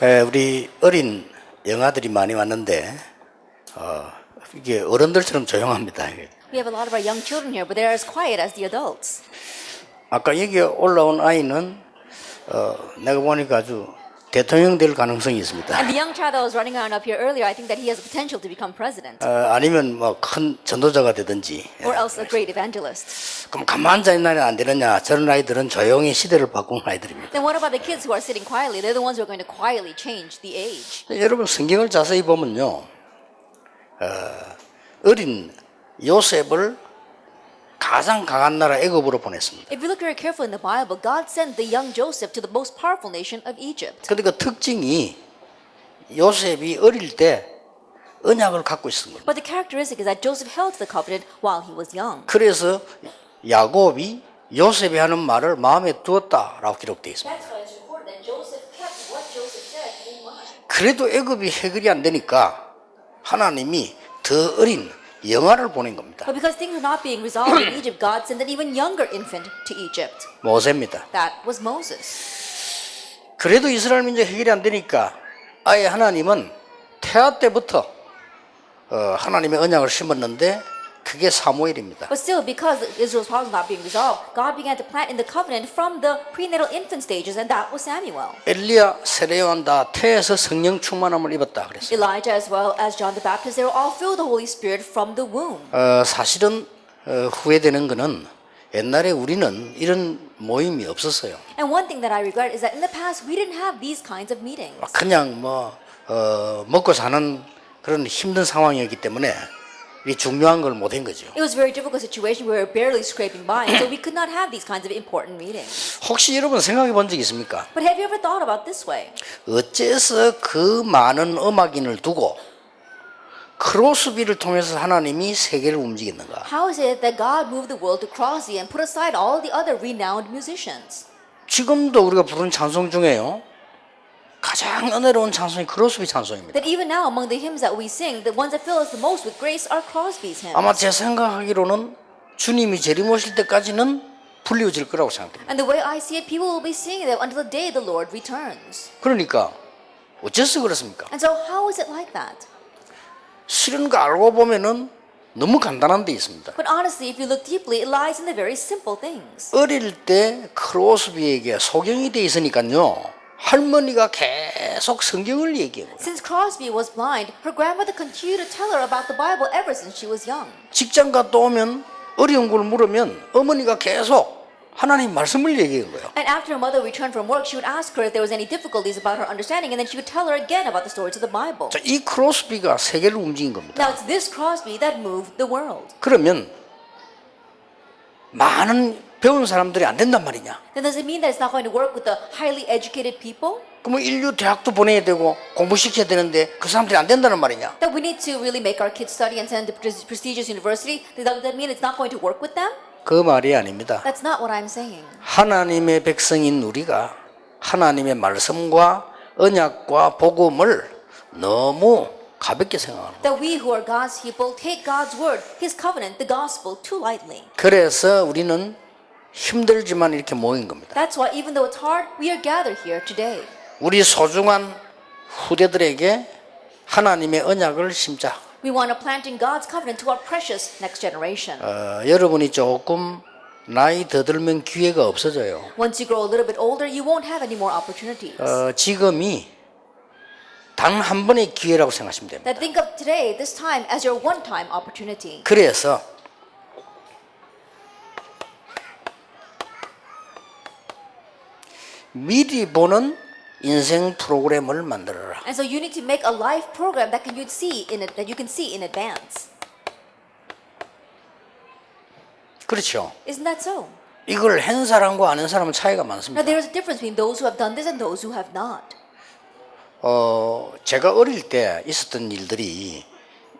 우리 어린 영아들이 많이 왔는데 이게 어른들처럼 조용합니다. We have a lot of our young children here, but they're as quiet as the adults. 아까 여기 올라온 아이는 내가 보니까 아주 대통령 될 가능성이 있습니다. And the young child that was running around up here earlier, I think that he has the potential to become president, 아니면 뭐 큰 전도자가 되든지. or else a great evangelist. 그럼 가만히 앉아있나는 안 되느냐? 저런 아이들은 조용히 시대를 바꾼 아이들입니다. Then what about the kids who are sitting quietly? They're the ones who are going to quietly change the age. 여러분 성경을 자세히 보면요, 어린 요셉을 가장 강한 나라 애굽으로 보냈습니다. If you look very carefully in the Bible, God sent the young Joseph to the most powerful nation of Egypt. 근데 그 특징이 요셉이 어릴 때 언약을 갖고 있었던 겁니다. But the characteristic is that Joseph held to the covenant while he was young. 그래서 야곱이 요셉이 하는 말을 마음에 두었다라고 기록되어 있습니다. That's why it's important that Joseph kept what Joseph said in mind. 그래도 애굽이 해결이 안 되니까 하나님이 더 어린 영아를 보낸 겁니다. But because things were not being resolved in Egypt, God sent an even younger infant to Egypt. 모세입니다. That was Moses. 그래도 이스라엘 민족 해결이 안 되니까 아예 하나님은 태아 때부터 하나님의 언약을 심었는데 그게 사무엘입니다. But still, because Israel's problem was not being resolved, God began to plant in the covenant from the prenatal infant stages, and that was Samuel. 엘리야, 세례요한 다 태에서 성령 충만함을 입었다 그랬어요. Elijah as well as John the Baptist, they were all filled with the Holy Spirit from the womb. 사실은 후회되는 거는 옛날에 우리는 이런 모임이 없었어요. And one thing that I regret is that in the past we didn't have these kinds of meetings. 그냥 먹고 사는 그런 힘든 상황이었기 때문에 이 중요한 걸 못한 거죠. It was a very difficult situation. We were barely scraping by, and so we could not have these kinds of important meetings. 혹시 여러분 생각해 본 적 있습니까? But have you ever thought about this way? 어째서 그 많은 음악인을 두고 크로스비를 통해서 하나님이 세계를 움직였는가? How is it that God moved the world to Crosby and put aside all the other renowned musicians? 지금도 우리가 부르는 찬송 중에요, 가장 은혜로운 찬송이 크로스비 찬송입니다. That even now among the hymns that we sing, the ones that fill us the most with grace are Crosby's hymns. 아마 제 생각하기로는 주님이 재림오실 때까지는 불리워질 거라고 생각됩니다. And the way I see it, people will be singing them until the day the Lord returns. 그러니까 어째서 그렇습니까? And so how is it like that? 실은 거 알고 보면은 너무 간단한 데 있습니다. But honestly, if you look deeply, it lies in the very simple things. 어릴 때 크로스비에게 소경이 돼 있으니까요, 할머니가 계속 성경을 얘기해요. Since Crosby was blind, her grandmother continued to tell her about the Bible ever since she was young. 직장 갔다 오면 어려운 걸 물으면 어머니가 계속 하나님 말씀을 얘기한 거예요. And after her mother returned from work, she would ask her if there was any difficulties about her understanding, and then she would tell her again about the stories of the Bible. 자, 이 크로스비가 세계를 움직인 겁니다. Now it's this Crosby that moved the world. 그러면 많은 배운 사람들이 안 된단 말이냐? Then does it mean that it's not going to work with the highly educated people? 그러면 인류 대학도 보내야 되고 공부시켜야 되는데 그 사람들이 안 된다는 말이냐? That we need to really make our kids study and send them to prestigious university? Does that mean it's not going to work with them? 그 말이 아닙니다. That's not what I'm saying. 하나님의 백성인 우리가 하나님의 말씀과 언약과 복음을 너무 가볍게 생각하는 거예요. That we who are God's people take God's word, His covenant, the gospel too lightly. 그래서 우리는 힘들지만 이렇게 모인 겁니다. That's why even though it's hard, we are gathered here today. 우리 소중한 후대들에게 하나님의 언약을 심자. We want to plant in God's covenant to our precious next generation. 여러분이 조금 나이 더 들면 기회가 없어져요. Once you grow a little bit older, you won't have any more opportunities. 지금이 단 한 번의 기회라고 생각하시면 됩니다. That think of today, this time, as your one-time opportunity. 그래서 미리 보는 인생 프로그램을 만들어라. And so you need to make a life program that you can see in advance. 그렇죠. Isn't that so? 이걸 한 사람과 안 한 사람은 차이가 Now 많습니다. there is a difference between those who have done this and those who have not. 제가 어릴 때 있었던 일들이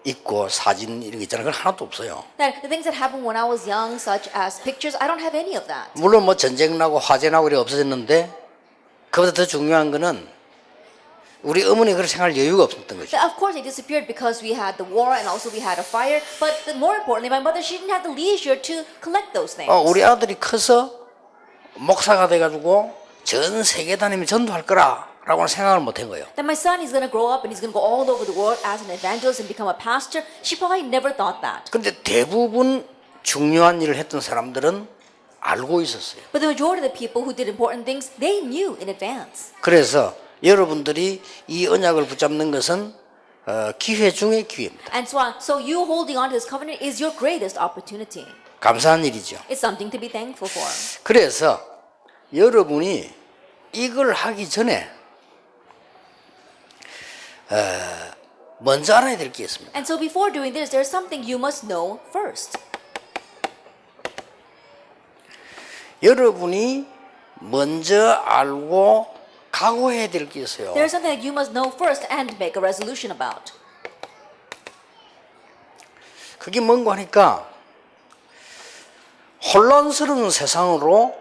있고 사진 이런 게 있잖아요. 그건 하나도 없어요. Now, the things that happened when I was young, such as pictures, I don't have any of that. 물론 뭐 전쟁 나고 화재 나고 이래 없어졌는데 그보다 더 중요한 거는 우리 어머니 그런 생활 여유가 없었던 거죠. Of course, it disappeared because we had the war and also we had a fire. But more importantly, my mother, she didn't have the leisure to collect those things. 우리 아들이 커서 목사가 돼가지고 전 세계 다니면 전도할 거라 라고는 생각을 못한 거예요. That my son is going to grow up and he's going to go all over the world as an evangelist and become a pastor. She probably never thought that. 근데 대부분 중요한 일을 했던 사람들은 알고 있었어요. But the majority of the people who did important things, they knew in advance. 그래서 여러분들이 이 언약을 붙잡는 것은 기회 중의 기회입니다. And so you holding on to this covenant is your greatest opportunity. 감사한 일이죠. It's something to be thankful for. 그래서 여러분이 이걸 하기 전에 먼저 알아야 될 게 있습니다. And so before doing this, there's something you must know first. 여러분이 먼저 알고 각오해야 될 게 있어요. There's something that you must know first and make a resolution about. 그게 뭔가 하니까 혼란스러운 세상으로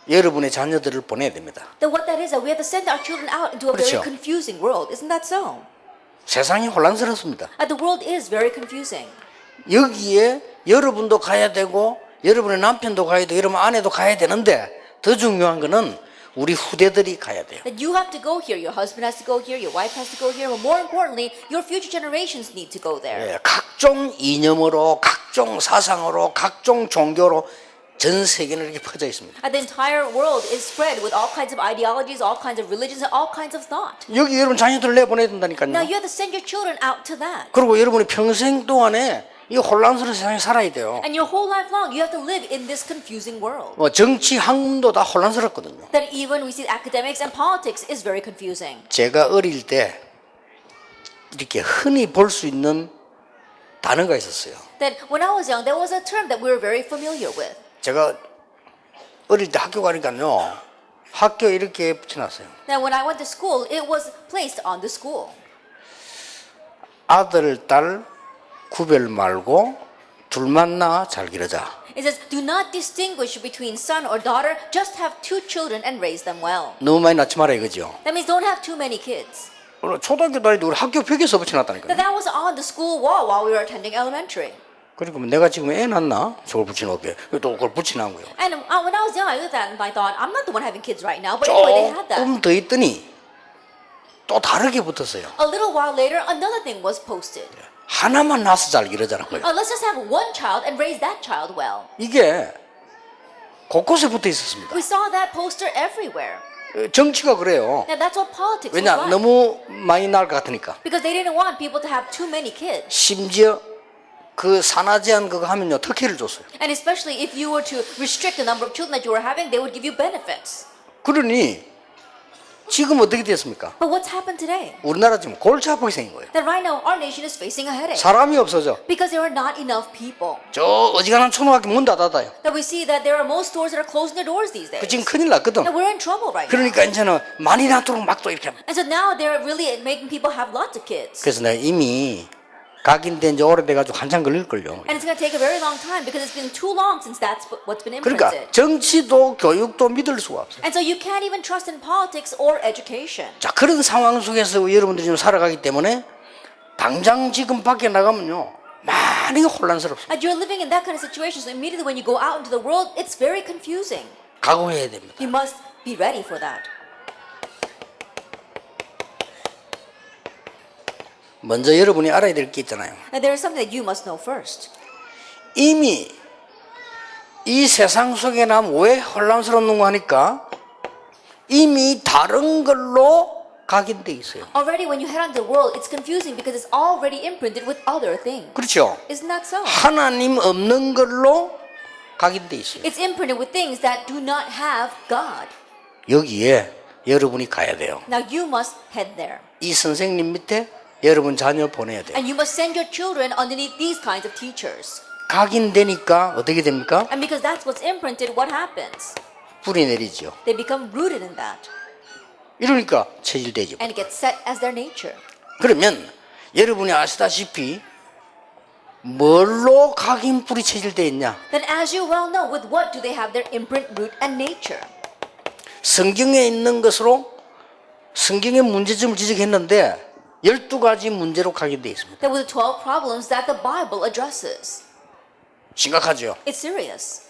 여러분의 자녀들을 보내야 됩니다. Then what that is that we have to send our children out into a very 그렇죠. confusing world. Isn't that so? 세상이 혼란스럽습니다. The world is very confusing. 여기에 여러분도 가야 되고 여러분의 남편도 가야 되고 여러분 아내도 가야 되는데 더 중요한 거는 우리 후대들이 가야 돼요. That you have to go here, your husband has to go here, your wife has to go here, but more importantly, your future generations need to go there. 예, 각종 이념으로 각종 사상으로 각종 종교로 전 세계는 이렇게 퍼져 있습니다. The entire world is spread with all kinds of ideologies, all kinds of religions, and all kinds of thought. 여기 여러분 자녀들을 내보내야 된다니까요. Now you have to send your children out to that. 그리고 여러분이 평생 동안에 이 혼란스러운 세상에 살아야 돼요. And your whole life long, you have to live in this confusing world. 정치, 학문도 다 혼란스럽거든요. That even we see academics and politics is very confusing. 제가 어릴 때 이렇게 흔히 볼 수 있는 단어가 있었어요. That when I was young, there was a term that we were very familiar with. 제가 어릴 때 학교 가니까요. 학교 이렇게 붙여놨어요. Now when I went to school, it was placed on the school. 아들, 딸 구별 말고 둘만 낳아 잘 기르자. It says, do not distinguish between son or daughter, just have two children and raise them well. 너무 많이 낳지 마라 이거죠. That means don't have too many kids. 초등학교 다닐 때 우리 학교 벽에서 붙여놨다니까요. That was on the school wall while we were attending elementary. 그러니까 내가 지금 애 낳나? 저걸 붙여놓게. 또 그걸 붙여놓은 거예요. And when I was young, I looked at that and I thought, I'm not the one having kids right now, but anyway, they had that. 조금 더 있더니 또 다르게 붙었어요. A little while later, another thing was posted. 하나만 낳아서 잘 기르자는 거예요. Let's just have one child and raise that child well. 이게 곳곳에 붙어 있었습니다. We saw that poster everywhere. 정치가 그래요. Now that's what politics was 왜냐? like. 너무 많이 낳을 것 같으니까. Because they didn't want people to have too many kids. 심지어 그 산하 제한 그거 하면요 특혜를 줬어요. And especially if you were to restrict the number of children that you were having, they would give you benefits. 그러니 지금 어떻게 됐습니까? But what's happened today? 우리나라 지금 골치 아프게 생긴 거예요. That right now our nation is facing a headache. 사람이 없어져. Because there are not enough people. 저 어지간한 초등학교 문 닫아요. That we see that there are most stores that are closing their doors these days. 지금 큰일 났거든. That we're in trouble right now. 그러니까 이제는 많이 낳도록 막 또 이렇게. And so now they're really making people have lots of kids. 그래서 내가 이미 각인된 지 오래돼가지고 한참 걸릴걸요. And it's going to take a very long time because it's been too long since that's what's been 그러니까 imprinted. 정치도 교육도 믿을 수가 없어요. And so you can't even trust in politics or education. 자 그런 상황 속에서 여러분들이 지금 살아가기 때문에 당장 지금 밖에 나가면요 많이 혼란스럽습니다. And you're living in that kind of situation, so immediately when you go out into the world, it's very confusing. 각오해야 됩니다. You must be ready for that. 먼저 여러분이 알아야 될 게 있잖아요. And there is something that you must know first. 이미 이 세상 속에 남 왜 혼란스럽는가 하니까 이미 다른 걸로 각인돼 있어요. Already when you head onto the world, it's confusing because it's already imprinted with other things. 그렇죠? Isn't that so? 하나님 없는 걸로 각인돼 있어요. It's imprinted with things that do not have God. 여기에 여러분이 가야 돼요. Now you must head there. 이 선생님 밑에 여러분 자녀 보내야 돼요. And you must send your children underneath these kinds of teachers. 각인되니까 어떻게 됩니까? And because that's what's imprinted, what happens? 뿌리 내리죠. They become rooted in that. 이러니까 체질되죠. And it gets set as their nature. 그러면 여러분이 아시다시피 뭘로 각인 뿌리 체질되어 있냐? Then as you well know, with what do they have their imprint, root, and nature? 성경에 있는 것으로 성경의 문제점을 지적했는데 12가지 문제로 각인되어 있습니다. There were the 12 problems that the Bible addresses. 심각하죠. It's serious.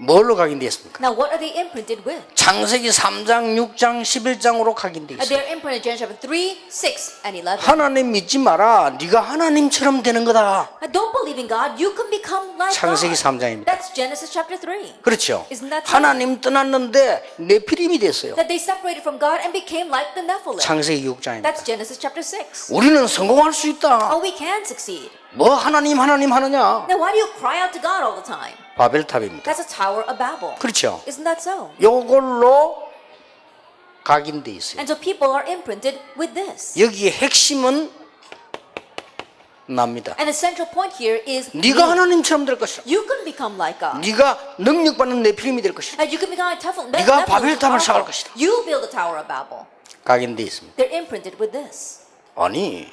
뭘로 각인되어 있습니까? Now, what are they imprinted with? 창세기 3장, 6장, 11장으로 각인되어 있어요. They're imprinted in Genesis chapter 3, 6, and 11. 하나님 믿지 마라. 네가 하나님처럼 되는 거다. Don't believe in God, you can become like 창세기 God. 3장입니다. That's Genesis chapter 3. 그렇죠. Isn't that so? 하나님 떠났는데 네피림이 됐어요. That they separated from God and became like the Nephilim. 창세기 6장입니다. That's Genesis chapter 6. 우리는 성공할 수 있다. Oh, we can succeed. 뭐 하나님 하느냐? Now, why do you cry out to God all the time? 바벨탑입니다. That's a Tower of Babel. 그렇죠. Isn't that so? 요걸로 각인돼 있어요. And so people are imprinted with this. 여기에 핵심은 납니다. And the central point here is 네가 하나님처럼 될 것이다. you can become like God. 네가 능력받는 네피림이 될 것이다. And you can become like Nephilim. 네가 바벨탑을 쌓을 것이다. You build the Tower of Babel. 각인돼 있습니다. They're imprinted with this. 아니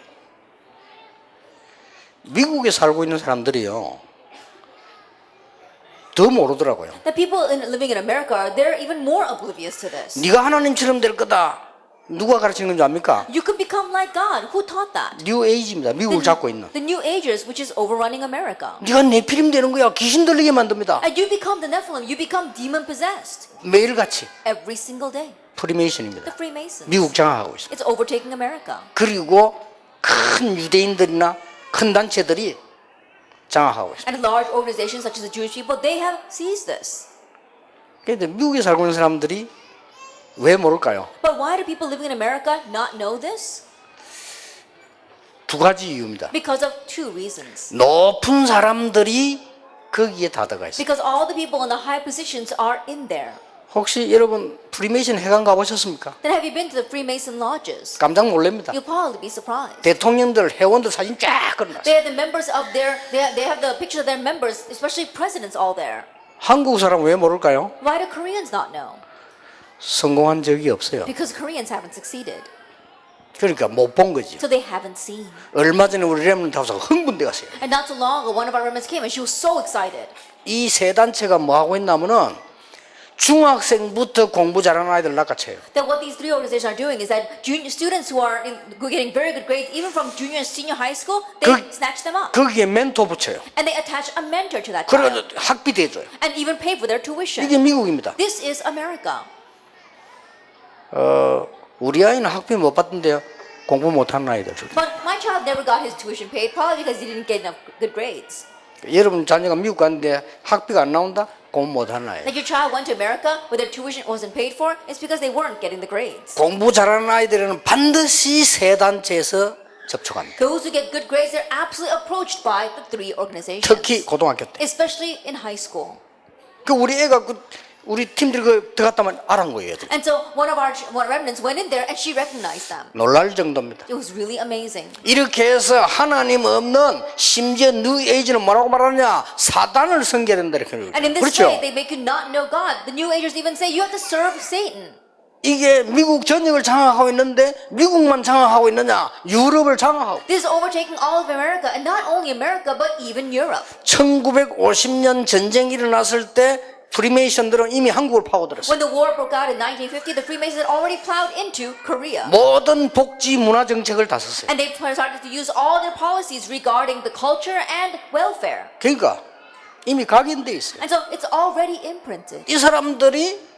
미국에 살고 있는 사람들이요 더 모르더라고요. The people living in America, they're even more oblivious to this. 네가 하나님처럼 될 거다. 누가 가르치는 건지 압니까? You can become like God. Who taught that? 뉴 에이지입니다. 미국을 잡고 있는. The New Agers, which is overrunning America. 네가 네피림 되는 거야. 귀신 들리게 만듭니다. And you become the Nephilim. You become demon possessed 매일같이 every single day. 프리메이션입니다. The Freemasons. 미국 장악하고 있습니다. It's overtaking America. 그리고 큰 유대인들이나 큰 단체들이 장악하고 있습니다. And large organizations such as the Jewish people, they have seized this. 그런데 미국에 살고 있는 사람들이 왜 모를까요? But why do people living in America not know this? 두 가지 이유입니다. Because of two reasons. 높은 사람들이 거기에 다 들어가 있어요. Because all the people in the high positions are in there. 혹시 여러분 프리메이션 회관 가보셨습니까? Then have you been to the Freemason lodges? 깜짝 놀랍니다. You'll probably be surprised. 대통령들, 회원들 사진 쫙 걸어놨어요. They have the members of their, they have the picture of their members, especially presidents all there. 한국 사람 왜 모를까요? Why do Koreans not know? 성공한 적이 없어요. Because Koreans haven't succeeded. 그러니까 못 본 거지. So they 하ven't seen. 얼마 전에 우리 렘넌트 하우스가 흥분돼 갔어요. And not too long ago, one of our remnants came and she was so excited. 이 세 단체가 뭐 하고 있냐면은 중학생부터 공부 잘하는 아이들 낚아채요. That what these three organizations are doing is that students who are getting very good grades, even from junior and senior high school, they snatch them up. 거기에 멘토 붙여요. And they attach a mentor to that 그래서 child. 학비 대줘요. And even pay for their tuition. 이게 미국입니다. This is America. 우리 아이는 학비 못 받던데요. 공부 못하는 아이들. But my child never got his tuition paid, probably because he didn't get enough good grades. 여러분 자녀가 미국 갔는데 학비가 안 나온다? 공부 못하는 아이. Like your child went to America where their tuition wasn't paid for, it's because they weren't getting the grades. 공부 잘하는 아이들은 반드시 세 단체에서 접촉합니다. Those who get good grades, they're absolutely approached by the three organizations. 특히 고등학교 때. Especially in high school. 그 우리 애가 우리 팀들이 그 들어갔다면 알은 거예요. 애들. And so one of our remnants went in there and she recognized them. 놀랄 정도입니다. It was really amazing. 이렇게 해서 하나님 없는 심지어 뉴 에이지는 뭐라고 말하느냐? 사단을 섬겨야 된다 이렇게. And in this 그렇죠? way, they make you not know God. The New Agers even say you have to serve Satan. 이게 미국 전역을 장악하고 있는데 미국만 장악하고 있느냐? 유럽을 장악하고. This is overtaking all of America, and not only America, but even Europe. 1950년 전쟁이 일어났을 때 프리메이션들은 이미 한국을 파고들었어요. When the war broke out in 1950, the Freemasons had already plowed into Korea. 모든 복지 문화 정책을 다 썼어요. And they started to use all their policies regarding the culture and welfare. 그러니까 이미 각인돼 있어요. And so it's already imprinted. 이 사람들이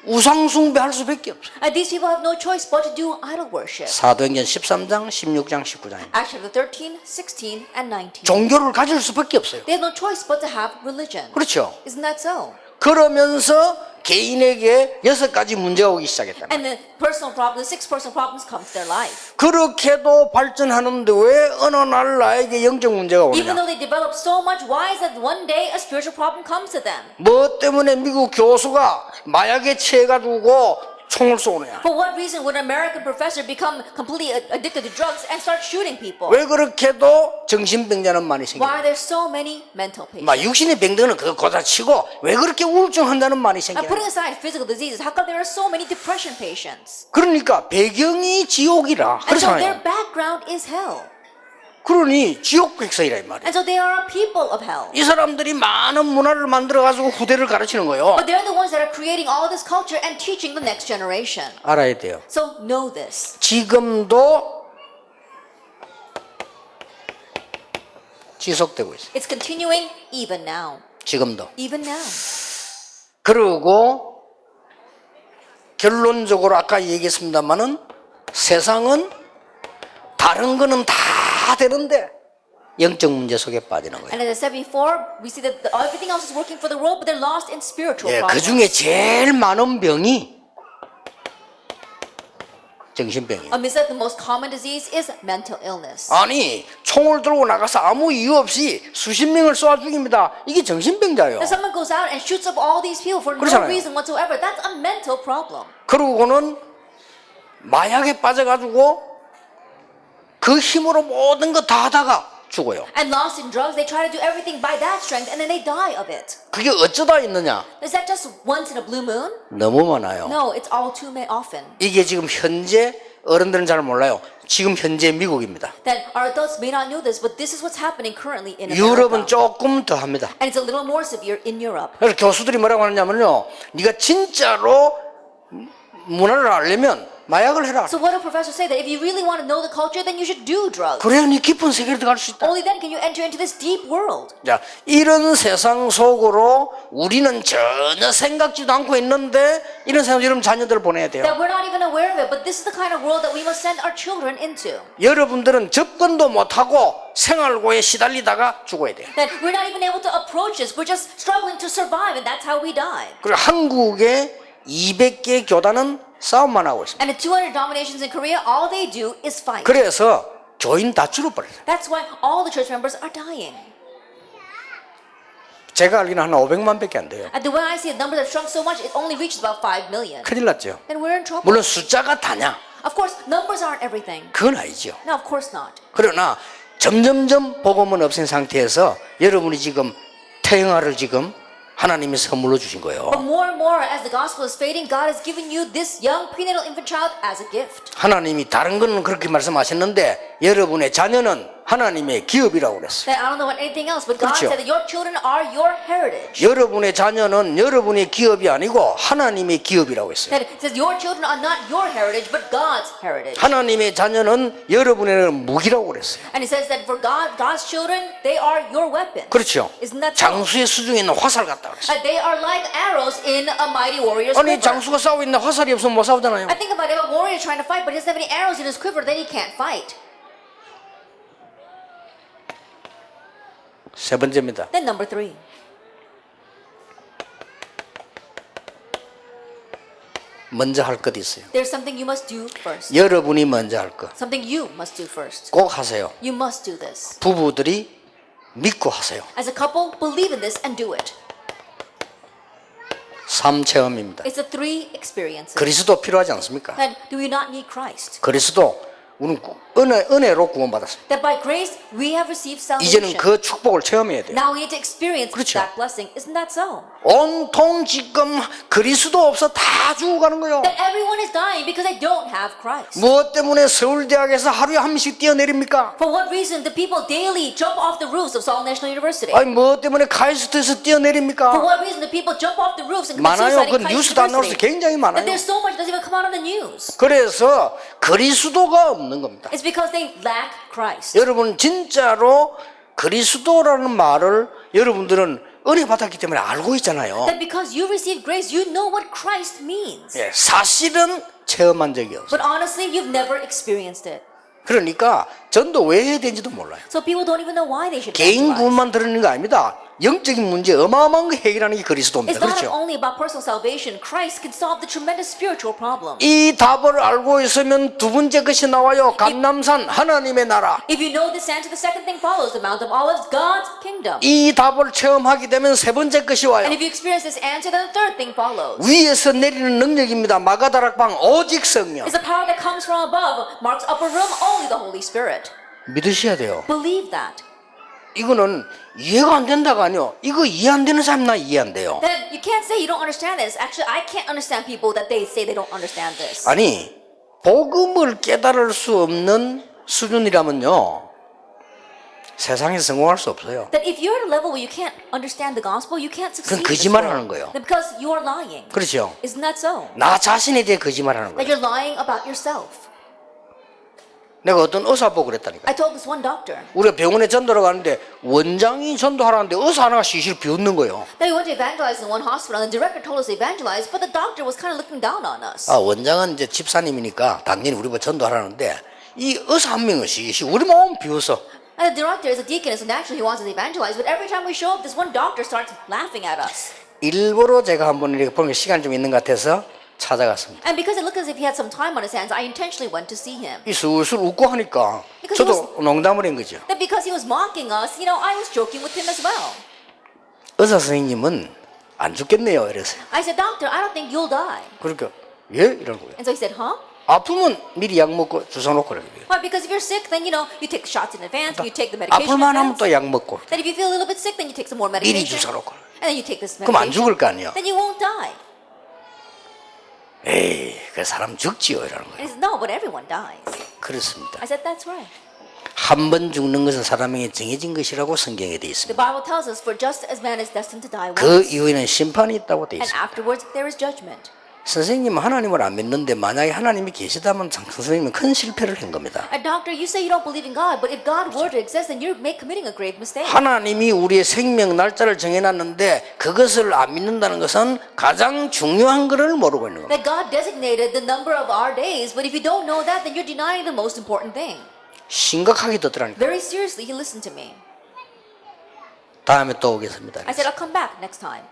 우상 숭배할 수밖에 없어요. And these people have no choice but to do idol worship. 사도행전 13장, 16장, 19장. Acts chapter 13, 16, and 19. 종교를 가질 수밖에 없어요. They have no choice but to have religion. 그렇죠. Isn't that so? 그러면서 개인에게 6가지 문제가 오기 시작했다. And the personal problems, the 6 personal problems come to their life. 그렇게도 발전하는데 왜 어느 날 나에게 영적 문제가 Even 오느냐? though they develop so much, why is that one day a spiritual problem comes to them? 뭐 때문에 미국 교수가 마약에 취해가지고 총을 쏘느냐? For what reason would an American professor become completely addicted to drugs and start shooting people? 왜 그렇게도 정신병자는 많이 Why 생겨요? are there so many mental patients? 막 육신의 병들은 그거 거다 치고 왜 그렇게 우울증 환자는 많이 Now, 생겨요? putting aside physical diseases, how come there are so many depression patients? 그러니까 배경이 지옥이라 And so their 그렇잖아요. background is hell. 그러니 지옥 백성이라 이 말이에요. And so they are a people of hell. 이 사람들이 많은 문화를 만들어가지고 후대를 가르치는 거예요. But they're the ones that are creating all this culture and teaching the next generation. 알아야 돼요. So know this. 지금도 지속되고 있어요. It's continuing even now. 지금도. Even now. 그리고 결론적으로 아까 얘기했습니다마는 세상은 다른 거는 다 되는데 영적 문제 속에 빠지는 거예요. And as I said before, we see that everything else is working for the world, but they're lost in spiritual 예, 그 problems. 중에 제일 많은 병이 정신병이에요. Amidst that, the most common disease is mental illness. 아니 총을 들고 나가서 아무 이유 없이 수십 명을 쏘아 죽입니다. 이게 정신병자예요. If someone goes out and shoots up all these people for no 그렇잖아요. reason whatsoever, that's a mental problem. 그러고는 마약에 빠져가지고 그 힘으로 모든 거 다 하다가 죽어요. And lost in drugs, they try to do everything by that strength, and then they die of it. 그게 어쩌다 있느냐? Is that just once in a blue moon? 너무 많아요. No, it's all too often. 이게 지금 현재 어른들은 잘 몰라요. 지금 현재 미국입니다. That our adults may not know this, but this is what's happening currently in 유럽은 America. 조금 더 합니다. And it's a little more severe in Europe. 그래서 교수들이 뭐라고 하느냐면요. 네가 진짜로 문화를 알려면 마약을 해라. So what do professors say? That if you really want to know the culture, then you should do drugs. 그래야 네 깊은 세계로 들어갈 수 있다. Only then can you enter into this deep world. 자, 이런 세상 속으로 우리는 전혀 생각지도 않고 있는데 이런 세상 여러분 자녀들을 보내야 돼요. That we're not even aware of it, but this is the kind of world that we must send our children into. 여러분들은 접근도 못하고 생활고에 시달리다가 죽어야 돼요. That we're not even able to approach this. We're just struggling to survive, and that's how we die. 그리고 한국의 200개 교단은 싸움만 하고 있습니다. And the 200 denominations in Korea, all they do is fight. 그래서 교인 다 줄어버려요. That's why all the church members are dying. 제가 알기는 한 500만 밖에 안 돼요. And the way I see the numbers have shrunk so much, it only reaches about 5 million. 큰일 났죠. Then we're in trouble. 물론 숫자가 다냐? Of course, numbers aren't everything. 그건 아니죠. No, of course not. 그러나 점점점 복음은 없앤 상태에서 여러분이 지금 태영아를 지금 하나님이 선물로 주신 거예요. But more and more, as the gospel is fading, God has given you this young prenatal infant child as a gift. 하나님이 다른 거는 그렇게 말씀하셨는데 여러분의 자녀는 하나님의 기업이라고 그랬어요. That I don't know about anything else, but God 그렇죠. said that your children are your heritage. 여러분의 자녀는 여러분의 기업이 아니고 하나님의 기업이라고 했어요. That it says your children are not your heritage, but God's heritage. 하나님의 자녀는 여러분의 무기라고 그랬어요. And it says that for God's children, they are your weapon. 그렇죠. Isn't that so? 장수의 수중에 있는 화살 같다 그랬어요. They are like arrows in a mighty warrior's 아니 quiver. 장수가 싸우고 있는데 화살이 없으면 못 싸우잖아요. I think about it, if a warrior is trying to fight, but he doesn't have any arrows in his quiver, then he can't fight. 세 번째입니다. Then number 3. 먼저 할 것 있어요. There's something you must do first. 여러분이 먼저 할 것. Something you must do first. 꼭 하세요. You must do this. 부부들이 믿고 하세요. As a couple, believe in this and do it. 삶 체험입니다. It's the 3 experiences. 그리스도 필요하지 않습니까? Then, do we not need Christ? 그리스도 우리는 은혜로 구원받았습니다. That by grace, we have received 이제는 salvation. 그 축복을 체험해야 돼요. Now we need to experience 그렇죠. that blessing. Isn't that so? 온통 지금 그리스도 없어 다 죽어가는 거예요. That everyone is dying because they don't have Christ. 무엇 때문에 서울대학에서 하루에 한 명씩 뛰어내립니까? For what reason do people daily jump off the roofs of Seoul National University? 아니 무엇 때문에 카이스트에서 For 뛰어내립니까? what reason do people jump off the roofs and commit 많아요. suicide 그 in Christ 뉴스도 안 나와서 University? 굉장히 That 많아요. there's so much that doesn't even come out on the news. 그래서 그리스도가 없는 겁니다. It's because they lack Christ. 여러분 진짜로 그리스도라는 말을 여러분들은 은혜 받았기 때문에 알고 있잖아요. That because you receive grace, you know what Christ means. 예, 사실은 체험한 적이 없어요. But honestly, you've never experienced it. 그러니까 전도 왜 해야 되는지도 몰라요. So people don't even know why they should 개인 evangelize. 구원만 들으는 거 아닙니다. 영적인 문제 어마어마한 거 해결하는 게 그리스도입니다. It's not 그렇죠? only about personal salvation. Christ can solve the tremendous spiritual problem. 이 답을 알고 있으면 두 번째 것이 나와요. 감람산 하나님의 나라. If you know this answer, the second thing follows, the Mount of Olives, God's kingdom. 이 답을 체험하게 되면 세 번째 것이 와요. And if you experience this answer, then the third thing follows. 위에서 내리는 능력입니다. 마가다락방 오직 성령. It's a power that comes from above. Mark's upper room, only the Holy Spirit. 믿으셔야 돼요. Believe that. 이거는 이해가 안 된다가 아니요. 이거 이해 안 되는 사람 나 이해 안 돼요. Then you can't say you don't understand this. Actually, I can't understand people that they say they don't understand this. 아니 복음을 깨달을 수 없는 수준이라면요. 세상에 성공할 수 없어요. That if you're at a level where you can't understand the gospel, you can't succeed. 그건 in this 거짓말하는 world. 거예요. Then because you are lying. 그렇죠. Isn't that so? 나 자신에 대해 거짓말하는 That 거예요. you're lying about yourself. 내가 어떤 의사 보고 그랬다니까. I told this one doctor 우리가 병원에 전도를 가는데 원장이 전도하라는데 의사 하나가 시실 비웃는 거예요. that we went to evangelize in one hospital, and the director told us to evangelize, but the doctor was kind of looking down on us. 아, 원장은 이제 집사님이니까 당연히 우리 뭐 전도하라는데 이 의사 한 명은 시실 우리 몸 비웃어. And the director is a deacon, so naturally he wants us to evangelize, but every time we show up, this one doctor starts laughing at us. 일부러 제가 한번 이렇게 보면 시간 좀 있는 것 같아서 찾아갔습니다. And because it looked as if he had some time on his hands, I intentionally went to see him. 이 술술 웃고 하니까 저도 농담을 한 거죠. That because he was mocking us, I was joking with him as well. 의사 선생님은 안 죽겠네요 이랬어요. I said, Doctor, I don't think you'll die. 그러니까 예? 이런 거예요. And so he said, huh? 아프면 미리 약 먹고 주사 놓고 그래요. Why? Because if you're sick, then, you take the shots in advance, you take the medication in 아플만 하면 advance. 또 약 먹고 Then if you feel a little bit sick, then you take some more 미리 medication. 주사 놓고 And then you take this 그럼 안 medication. 죽을 거 아니에요. Then you won't die. 에이 그 사람 죽지요 이라는 거예요. And he said, no, but everyone dies. 그렇습니다. I said, that's right. 한 번 죽는 것은 사람에게 정해진 것이라고 성경에 되어 The 있습니다. Bible tells us, for just as man is destined to die 그 once, 이후에는 심판이 있다고 되어 and 있습니다. afterwards there is judgment. 선생님은 하나님을 안 믿는데 만약에 하나님이 계시다면 선생님은 큰 실패를 한 겁니다. And doctor, you say you don't believe in God, but if God were to exist, then you're committing a grave mistake. 하나님이 우리의 생명 날짜를 정해놨는데 그것을 안 믿는다는 것은 가장 중요한 것을 모르고 있는 겁니다. That God designated the number of our days, but if you don't know that, then you're denying the most important thing. 심각하게 듣더라니까. Very seriously, he listened to me. 다음에 또 오겠습니다. I said, I'll come back next time.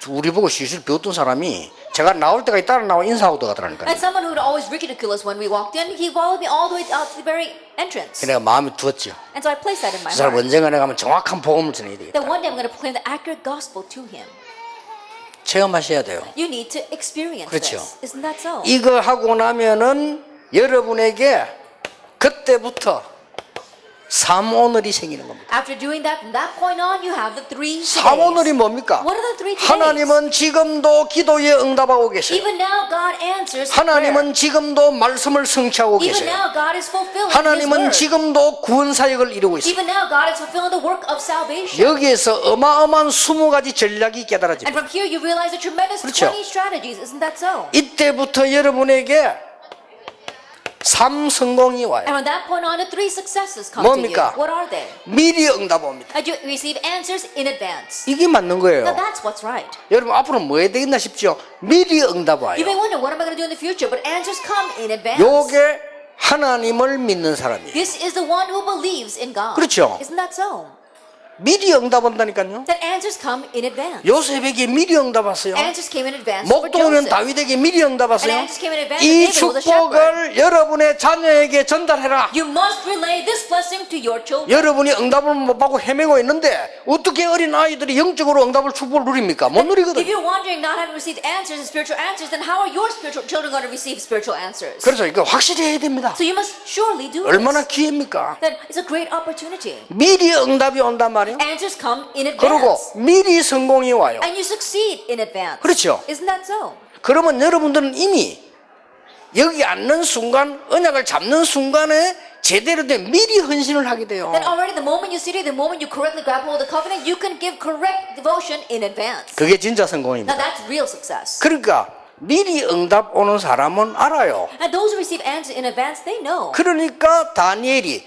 우리 보고 실실 배웠던 사람이 제가 나올 때까지 따라 나와 인사하고 들어가더라니까요. And someone who would always ridicule us when we walked in, he followed me all the way out to the very entrance. 내가 마음에 두었죠. And so I placed that in my 그 사람 heart. 언젠가 내가 하면 정확한 복음을 전해야 되겠다. That one day I'm going to proclaim the accurate gospel to him. 체험하셔야 돼요. You need to experience 그렇죠. this. Isn't that so? 이거 하고 나면은 여러분에게 그때부터 삼오늘이 생기는 겁니다. After doing that, from that point on, you have the 3 삼오늘이 todays. 뭡니까? What are the 3 todays? 하나님은 지금도 기도에 응답하고 계세요. Even now, God answers prayer. 하나님은 지금도 말씀을 성취하고 Even 계세요. now, God is fulfilling His 하나님은 word. 지금도 구원 사역을 이루고 있어요. Even now, God is fulfilling the work of salvation. 여기에서 어마어마한 20가지 전략이 And 깨달아집니다. from here, you realize the tremendous 그렇죠. 20 strategies. Isn't that so? 이때부터 여러분에게 3성공이 와요. And from that point on, the 3 successes come 뭡니까? to you. What are they? 미리 응답 옵니다. And you receive answers in advance. 이게 맞는 Now 거예요. that's what's right. 여러분 앞으로 뭐 해야 되겠나 싶죠? 미리 응답 와요. You may wonder, what am I going to do in the future? But answers come in advance. 요게 하나님을 믿는 사람이에요. This is the one who believes in God. 그렇죠. Isn't that so? 미리 응답 온다니까요. That answers come in advance. 요셉에게 미리 응답 왔어요. Answers came in advance for 목동이는 Joseph. 다윗에게 미리 응답 왔어요. And answers came in advance 이 for David, who was a shepherd. 축복을 여러분의 자녀에게 전달해라. You must relay this blessing to your children. 여러분이 응답을 못 받고 헤매고 있는데 어떻게 어린 아이들이 영적으로 응답을 축복을 누립니까? 못 If 누리거든요. you're wondering not having received answers and spiritual answers, then how are your spiritual children going to receive spiritual answers? 그래서 이거 확실히 해야 됩니다. So you must surely do 얼마나 this. 기회입니까? That it's a great opportunity. 미리 응답이 온단 말이에요. Answers come in 그리고 advance. 미리 성공이 와요. And you succeed in advance. 그렇죠. Isn't that so? 그러면 여러분들은 이미 여기 앉는 순간, 언약을 잡는 순간에 제대로 된 미리 헌신을 하게 돼요. Then already the moment you sit here, the moment you correctly grab hold of the covenant, you can give correct devotion in advance. 그게 진짜 Now 성공입니다. that's real success. 그러니까 미리 응답 오는 사람은 알아요. And those who receive answers in advance, they know. 그러니까 다니엘이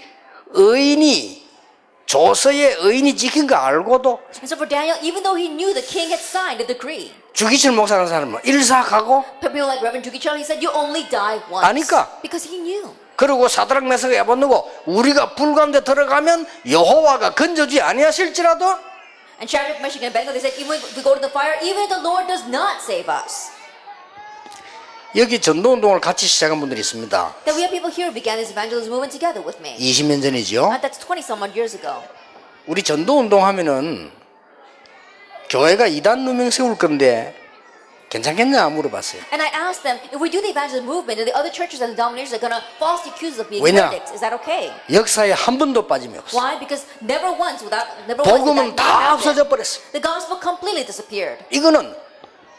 의인이 조서의 의인이 지킨 거 알고도 And so for Daniel, even though he knew the king had signed a decree, 주기철 목사라는 사람은 일사가고 people like Reverend Jukichel, he said, you only die once. 아니까. Because he knew. 그리고 사드락 메삭 에반누고 우리가 불 가운데 들어가면 여호와가 건져주지 아니하실지라도 And Shadrach, Meshach, and Abednego, they said, even if we go to the fire, even if the Lord does not save us. 여기 전도운동을 같이 시작한 분들이 있습니다. That we have people here who began this evangelism movement together with me. 20년 전이죠. That's 20-some odd years ago. 우리 전도운동 하면은 교회가 이단 누명 세울 건데 괜찮겠냐 물어봤어요. And I asked them, if we do the evangelism movement, and the other churches and the denominations are going to falsely accuse us of being 왜냐? heretics, is that okay? 역사에 한 번도 빠짐이 없어. Why? Because never once did that 복음은 다 not 없어져 happen. 버렸어. The gospel completely disappeared. 이거는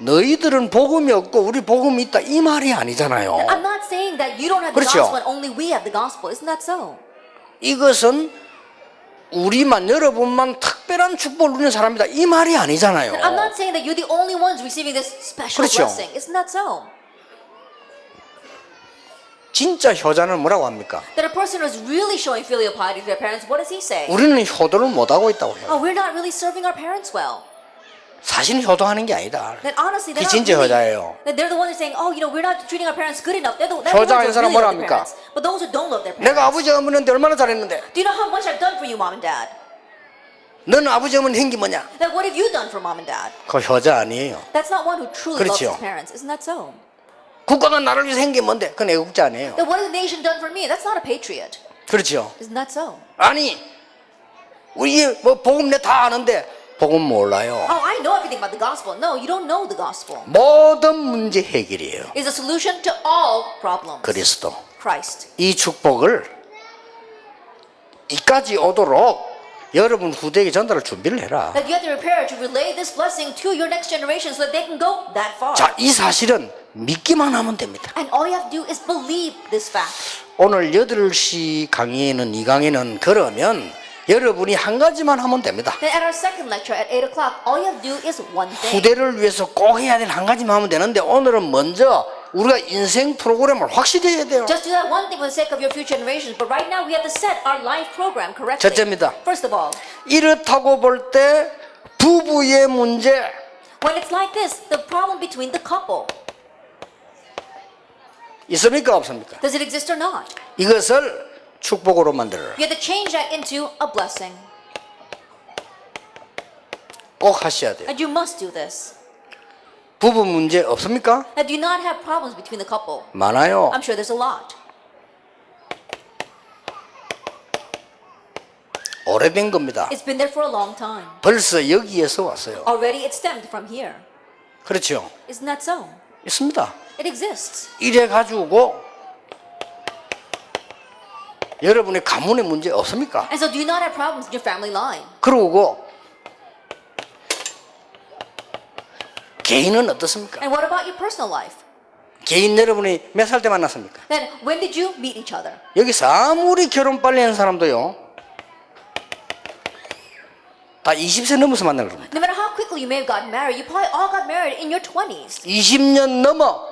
너희들은 복음이 없고 우리 복음이 있다 이 말이 아니잖아요. I'm not saying that you don't have the 그렇죠. gospel and only we have the gospel. Isn't that so? 이것은 우리만 여러분만 특별한 축복을 누리는 사람이다 이 말이 아니잖아요. I'm not saying that you're the only ones receiving this special 그렇죠. blessing. Isn't that so? 진짜 효자는 뭐라고 합니까? That a person who's really showing filial piety to their parents, what does he say? 우리는 효도를 못하고 있다고 해요. Oh, we're not really serving our parents well. 사실은 효도하는 게 아니다. Then honestly, they're 그게 not 진짜 really, 효자예요. that th're the ones saying, oh, you know, we're not treating our parents good enough. They're the ones 효자인 who 사람 really 뭐라 love their 합니까? parents. But those who don't love their 내가 parents, 아버지 어머니한테 얼마나 잘했는데 do you know how much I've done for you, mom and dad? 너는 아버지 어머니 행기 뭐냐? Then what have you done for mom and dad? 그 효자 아니에요. That's not one who truly loves 그렇죠. his parents. Isn't that so? 국가가 나를 위해서 행기 뭔데? 그건 애국자 아니에요. Then what has the nation done for me? That's not a patriot. 그렇죠. Isn't that so? 아니 우리 뭐 복음 내 다 아는데 복음 몰라요. Oh, I know everything about the gospel. No, you don't know the gospel. 모든 문제 해결이에요. It's a solution to all problems. 그리스도. Christ. 이 축복을 이까지 오도록 여러분 후대에게 전달할 준비를 해라. That you have to prepare to relay this blessing to your next generation so that they can go that far. 자, 이 사실은 믿기만 하면 됩니다. And all you have to do is believe this fact. 오늘 8시 강의는 이 강의는 그러면 여러분이 한 가지만 하면 됩니다. Then at our second lecture at 8 o'clock, all you have to do is one thing. 후대를 위해서 꼭 해야 될 한 가지만 하면 되는데 오늘은 먼저 우리가 인생 프로그램을 확실히 해야 돼요. Just do that one thing for the sake of your future generations. But right now we have to set our life program correctly. 첫째입니다. First of all, 이렇다고 볼 때 부부의 문제 when it's like this, the problem between the couple, 있습니까 없습니까? does it exist or not? 이것을 축복으로 만들어라. You have to change that into a blessing. 꼭 하셔야 돼요. And you must do this. 부부 문제 없습니까? Now, do you not have problems between the couple? 많아요. I'm sure there's a lot. 오래된 겁니다. It's been there for a long time. 벌써 여기에서 왔어요. Already it stemmed from here. 그렇죠? Isn't that so? 있습니다. It exists. 이래 가지고 여러분의 가문의 문제 없습니까? And so do you not have problems in your family line? 그러고 개인은 어떻습니까? And what about your personal life? 개인 여러분이 몇 살 때 만났습니까? Then when did you meet each other? 여기서 아무리 결혼 빨리 한 사람도요 다 20세 넘어서 만나는 겁니다. No matter how quickly you may have gotten married, you probably all got married in your 20s. 20년 넘어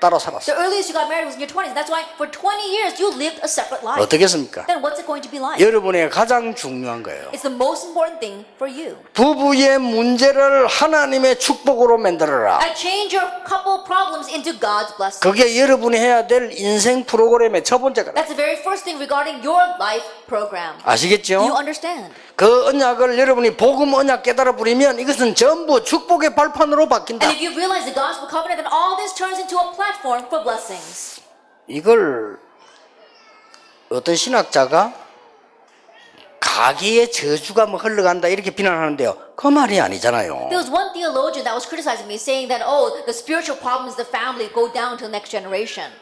따로 The 살았어요. earliest you got married was in your 20s. That's why for 20 years you lived a separate life. 어떻겠습니까? Then what's it going to be like? 여러분의 가장 중요한 거예요. It's the most important thing for you. 부부의 문제를 하나님의 축복으로 만들어라. And change your couple problems into God's blessing. 그게 여러분이 해야 될 인생 프로그램의 첫 번째가. That's the very first thing regarding your life program. Do you 아시겠죠? understand? 그 언약을 여러분이 복음 언약 깨달아 부리면 이것은 전부 축복의 발판으로 바뀐다. And if you realize the gospel covenant, then all this turns into a platform for blessings. 이걸 어떤 신학자가 가계의 저주가 뭐 흘러간다 이렇게 비난하는데요. 그 말이 아니잖아요. There was one theologian that was criticizing me, saying that, oh, the spiritual problems of the family go down to the next generation.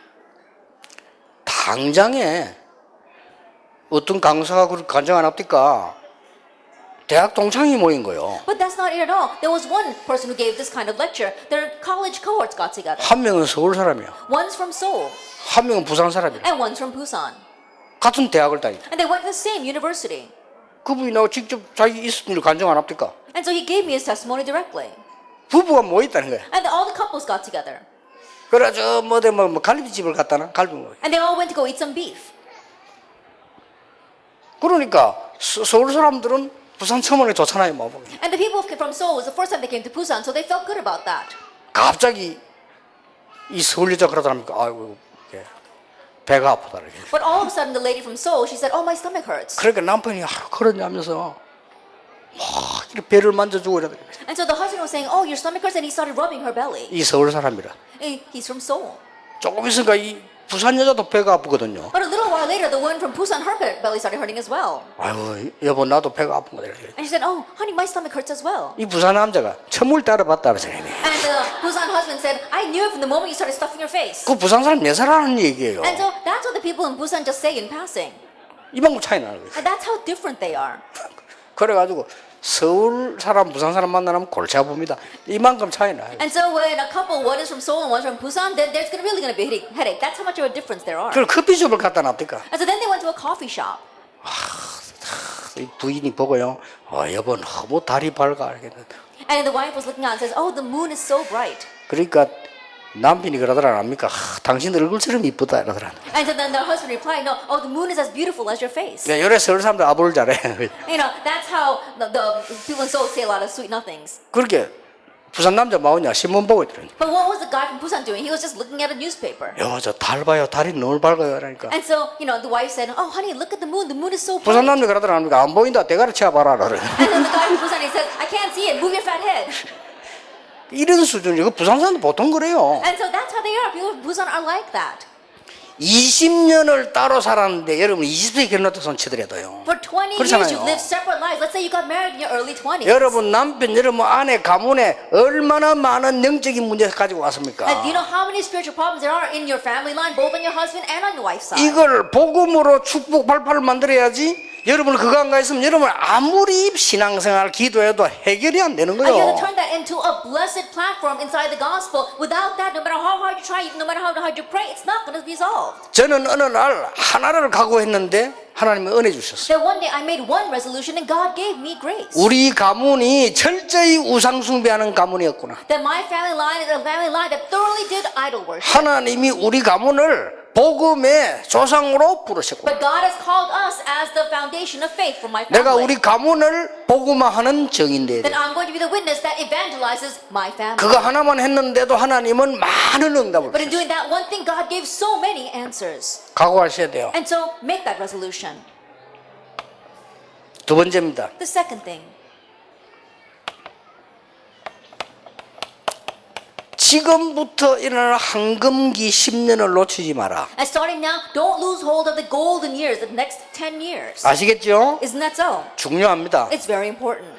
당장에 어떤 강사가 그렇게 간증 안 합니까? 대학 동창이 모인 거예요. But that's not it at all. There was one person who gave this kind of lecture. Their college cohorts got together. 한 명은 서울 사람이야. One's from Seoul 한 명은 부산 사람이야. and one's from Busan. 같은 대학을 다니다. And they went to the same university. 그분이 나고 직접 자기 있었던 일 간증 안 합니까? And so he gave me his testimony directly. 부부가 모였다는 거야. And all the couples got together. 그래 저 뭐 갈비집을 갔다나 갈비 먹어. And they all went to go eat some beef. 그러니까 서울 사람들은 부산 처음 오는 게 좋잖아요, 뭐. And the people from Seoul was the first time they came to Busan, so they felt good about that. 갑자기 이 서울 여자 그러더랍니까? 아이고 이게 배가 아프다 이렇게. But all of a sudden, the lady from Seoul, she said, "Oh, my stomach hurts." 그러니까 남편이 그러냐면서 막 이렇게 배를 만져주고 이러더라고요. And so the husband was saying, "Oh, your stomach hurts," and he started rubbing her belly. 이 서울 사람이라. He's from Seoul. 조금 있으니까 이 부산 여자도 배가 아프거든요. But a little while later, the one from Busan, her belly started hurting as well. 아유 여보 나도 배가 아픈 거다 이렇게. And she said, "Oh, honey, my stomach hurts as well." 이 부산 남자가 천물 따라 봤다면서 이래. And the Busan husband said, "I knew it from the moment you started stuffing your face." 그 부산 사람 몇 살하는 얘기예요. And so that's what the people in Busan just say in passing. 이만큼 차이 나는 거예요. And that's how different they are. 그래가지고 서울 사람 부산 사람 만나면 골치 아픕니다. 이만큼 차이 나요. And so when a couple, one is from Seoul and one's from Busan, then there's really going to be a headache. That's how much of a difference there are. 그걸 커피숍을 갖다 놨니까 And so then they went to a coffee shop. 부인이 보고요. 여보 너무 달이 밝아. 이렇게. And the wife was looking out and says, "Oh, the moon is so bright." 그러니까 남편이 그러더라 압니까? 당신 얼굴처럼 이쁘다 이러더라. And so then the husband replied, no, oh, the moon is as beautiful as your face. 네, 요래 서울 사람들 아부를 잘해. You know, that's how the people in Seoul say a lot of sweet nothings. 그렇게 부산 남자 마오냐 신문 보고 있더니 But what was the guy from Busan doing? He was just looking at a newspaper. 저 달 봐요. 달이 너무 밝아요. 그러니까 And so, you know, the wife said, oh, honey, look at the moon. The moon is so 부산 bright. 남자 그러더라 압니까? 안 보인다. 대가리 쳐봐라. 그래. And then the guy from Busan, he said, I can't see it. Move your fat head. 이런 수준이고 부산 사람들 보통 그래요. And so that's how they are. People from Busan are like that. 20년을 따로 살았는데 여러분 20세 결혼했다 손 치더라도요. For 20 years, 그렇잖아요. you've lived separate lives. Let's say you got married in your early 20s. 여러분 남편 여러분 아내 가문에 얼마나 많은 영적인 문제 가지고 왔습니까? And do you know how many spiritual problems there are in your family line, both on your husband and on your wife's side? 이걸 복음으로 축복 발파를 만들어야지. 여러분 그거 안 가 있으면 여러분 아무리 신앙생활 기도해도 해결이 안 되는 And you have 거예요. to turn that into a blessed platform inside the gospel. Without that, no matter how hard you try, no matter how hard you pray, it's not going to be solved. 저는 어느 날 하나를 각오했는데 하나님이 은혜 주셨어요. Then one day I made one resolution and God gave me grace. 우리 가문이 철저히 우상 숭배하는 가문이었구나. That my family line is a family line that thoroughly did idol worship. 하나님이 우리 가문을 복음의 조상으로 부르셨구나. But God has called us as the foundation of faith for my 내가 family. 우리 가문을 복음화하는 증인돼야 돼. Then I'm going to be the witness that evangelizes my family. 그거 하나만 했는데도 하나님은 많은 응답을 But in 주셨어요. doing that one thing, God gave so many answers. 각오하셔야 돼요. And so make that resolution. 두 번째입니다. The second thing. 지금부터 일어날 황금기 10년을 놓치지 마라. And starting now, don't lose hold of the golden years, the next 10 years. 아시겠죠? Isn't that so? 중요합니다. It's very important.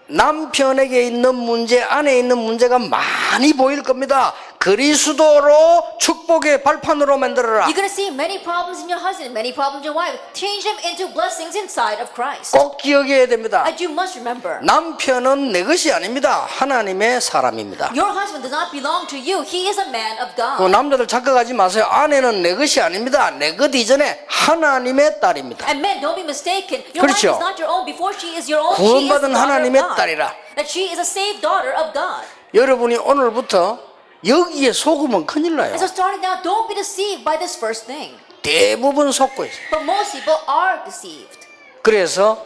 남편에게 있는 문제, 아내에 있는 문제가 많이 보일 겁니다. 그리스도로 축복의 발판으로 만들어라. You're going to see many problems in your husband, many problems in your wife. Change them into blessings inside of Christ. 꼭 기억해야 됩니다. And you must remember, 남편은 내 것이 아닙니다. 하나님의 사람입니다. your husband does not belong to you. He is a man of 그 God. 남자들 착각하지 마세요. 아내는 내 것이 아닙니다. 내 것 이전에 하나님의 딸입니다. And men, don't be mistaken. Your wife 그렇죠. is not your own before she is your own. She is the 구원받은 daughter of 하나님의 God. 딸이라. That she is a saved daughter of God. 여러분이 오늘부터 여기에 속으면 큰일 나요. And so starting now, don't be deceived by this first thing. 대부분 속고 있어요. But most people are deceived. 그래서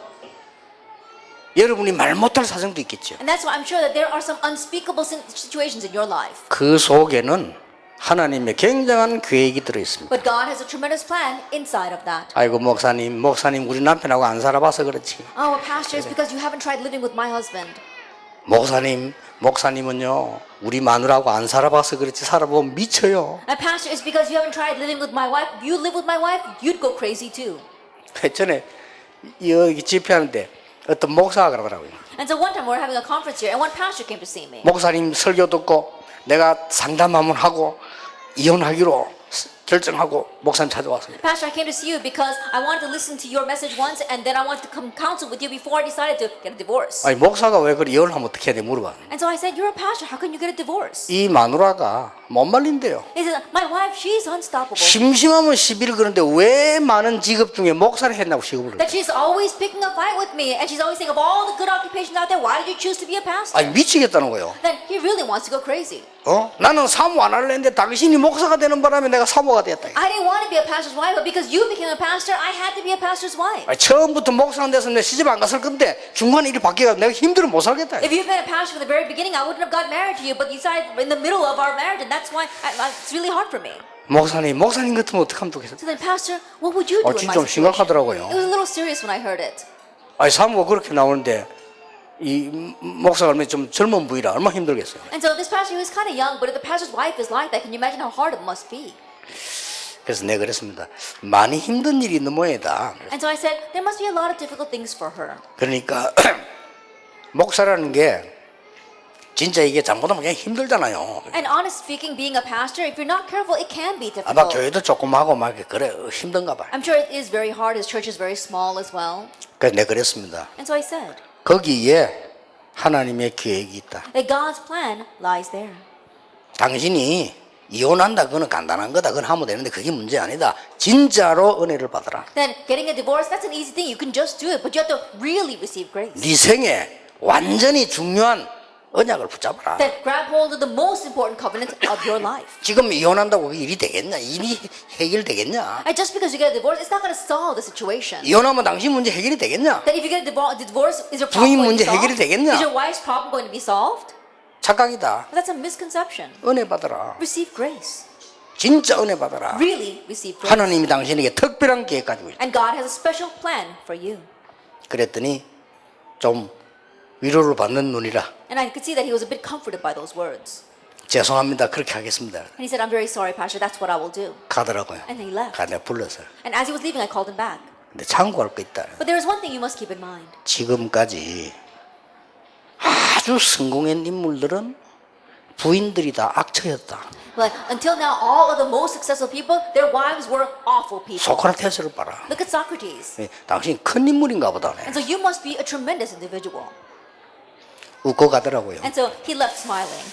여러분이 말 못할 사정도 있겠죠. And that's why I'm sure that there are some unspeakable situations in your life. 그 속에는 하나님의 굉장한 계획이 들어 있습니다. But God has a tremendous plan inside of that. 아이고 목사님 우리 남편하고 안 살아봐서 그렇지. Oh, well, pastor, it's because you haven't tried living with my husband. 목사님은요 우리 마누라하고 안 살아봐서 그렇지 살아보면 미쳐요. And pastor, it's because you haven't tried living with my wife. If you live with my wife, you'd go crazy too. 전에 여기 집회하는데 어떤 목사가 그러더라고요. And so one time we were having a conference here, and one pastor came to see me. 목사님 설교 듣고 내가 상담 한번 하고 이혼하기로 결정하고 목사님 찾아왔습니다. Pastor, I came to see you because I wanted to listen to your message once, and then I wanted to come counsel with you before I decided to get a divorce. 아니 목사가 왜 그래 이혼을 하면 어떻게 해야 돼 물어봐. And so I said, you're a pastor. How can you get a divorce? 이 마누라가 못 말린대요. He said, my wife, she's unstoppable. 심심하면 시비를 그러는데 왜 많은 직업 중에 목사를 했냐고 시급을. That she's always picking a fight with me, and she's always saying of all the good occupations out there, why did you choose to be a pastor? 아니 미치겠다는 거예요. Then he really wants to go crazy. 나는 사모 안 할래 했는데 당신이 목사가 되는 바람에 내가 사모가 됐다. I didn't want to be a pastor's wife, but because you became a pastor, I had to be a pastor's wife. 아니, 처음부터 목사가 돼서 내 시집 안 갔을 건데 중간에 일이 바뀌어서 내가 힘들어 못 살겠다. If you'd been a pastor from the very beginning, I wouldn't have got married to you, but you decided in the middle of our marriage, and that's why it's really hard for me. 목사님 같으면 어떡하면 좋겠어. So then, pastor, what would you do in 진짜 my 좀 situation? 심각하더라고요. It was a little serious when I heard it. 아니 사모가 그렇게 나오는데 이 목사가 얼마나 좀 젊은 부이라 얼마나 힘들겠어요. And so this pastor, he was kind of young, but if the pastor's wife is like that, can you imagine how hard it must be? 그래서 내가 그랬습니다. 많이 힘든 일이 있는 모양이다. And so I said, there must be a lot of difficult things for her. 그러니까 목사라는 게 진짜 이게 잘못하면 그냥 힘들잖아요. And honest speaking, being a pastor, if you're not careful, it can be 아마 difficult. 교회도 조금 하고 막 그래 힘든가 봐요. I'm sure it is very hard. His church is very small as well. 그래서 내가 그랬습니다. And so I said 거기에 하나님의 계획이 있다. that God's plan lies there. 당신이 이혼한다 그거는 간단한 거다. 그건 하면 되는데 그게 문제 아니다. 진짜로 은혜를 받아라. Then getting a divorce, that's an easy thing. You can just do it, but you have to really receive grace. 네 생에 완전히 중요한 언약을 붙잡아라. Then grab hold of the most important covenant of your life. 지금 이혼한다고 일이 되겠냐? 일이 해결되겠냐? And just because you get a divorce, it's not going to solve the situation. 이혼하면 당신 문제 해결이 되겠냐? Then if you get a divorce, is your 부인 problem going to 문제 be 해결이 solved? 되겠냐? Is your wife's problem going to be solved? 착각이다. That's a misconception. 은혜 받아라. Receive grace. 진짜 은혜 받아라. Really receive grace. 하나님이 당신에게 특별한 계획 가지고 있다. And God has a special plan for you. 그랬더니 좀 위로를 받는 눈이라. And I could see that he was a bit comforted by those words. 죄송합니다. 그렇게 하겠습니다. And he said, I'm very sorry, Pastor. That's what I will do. 가더라고요. And he left. 내가 불러서. And as he was leaving, I called him back. 근데 참고할 거 있다. But there is one thing you must keep in mind. 지금까지 아주 성공한 인물들은 부인들이 다 악처였다. But until now, all of the most successful people, their wives were awful people. 소크라테스를 봐라. Look at Socrates. 당신 큰 인물인가 보다네. And so you must be a tremendous individual. 웃고 가더라고요. And so he left smiling.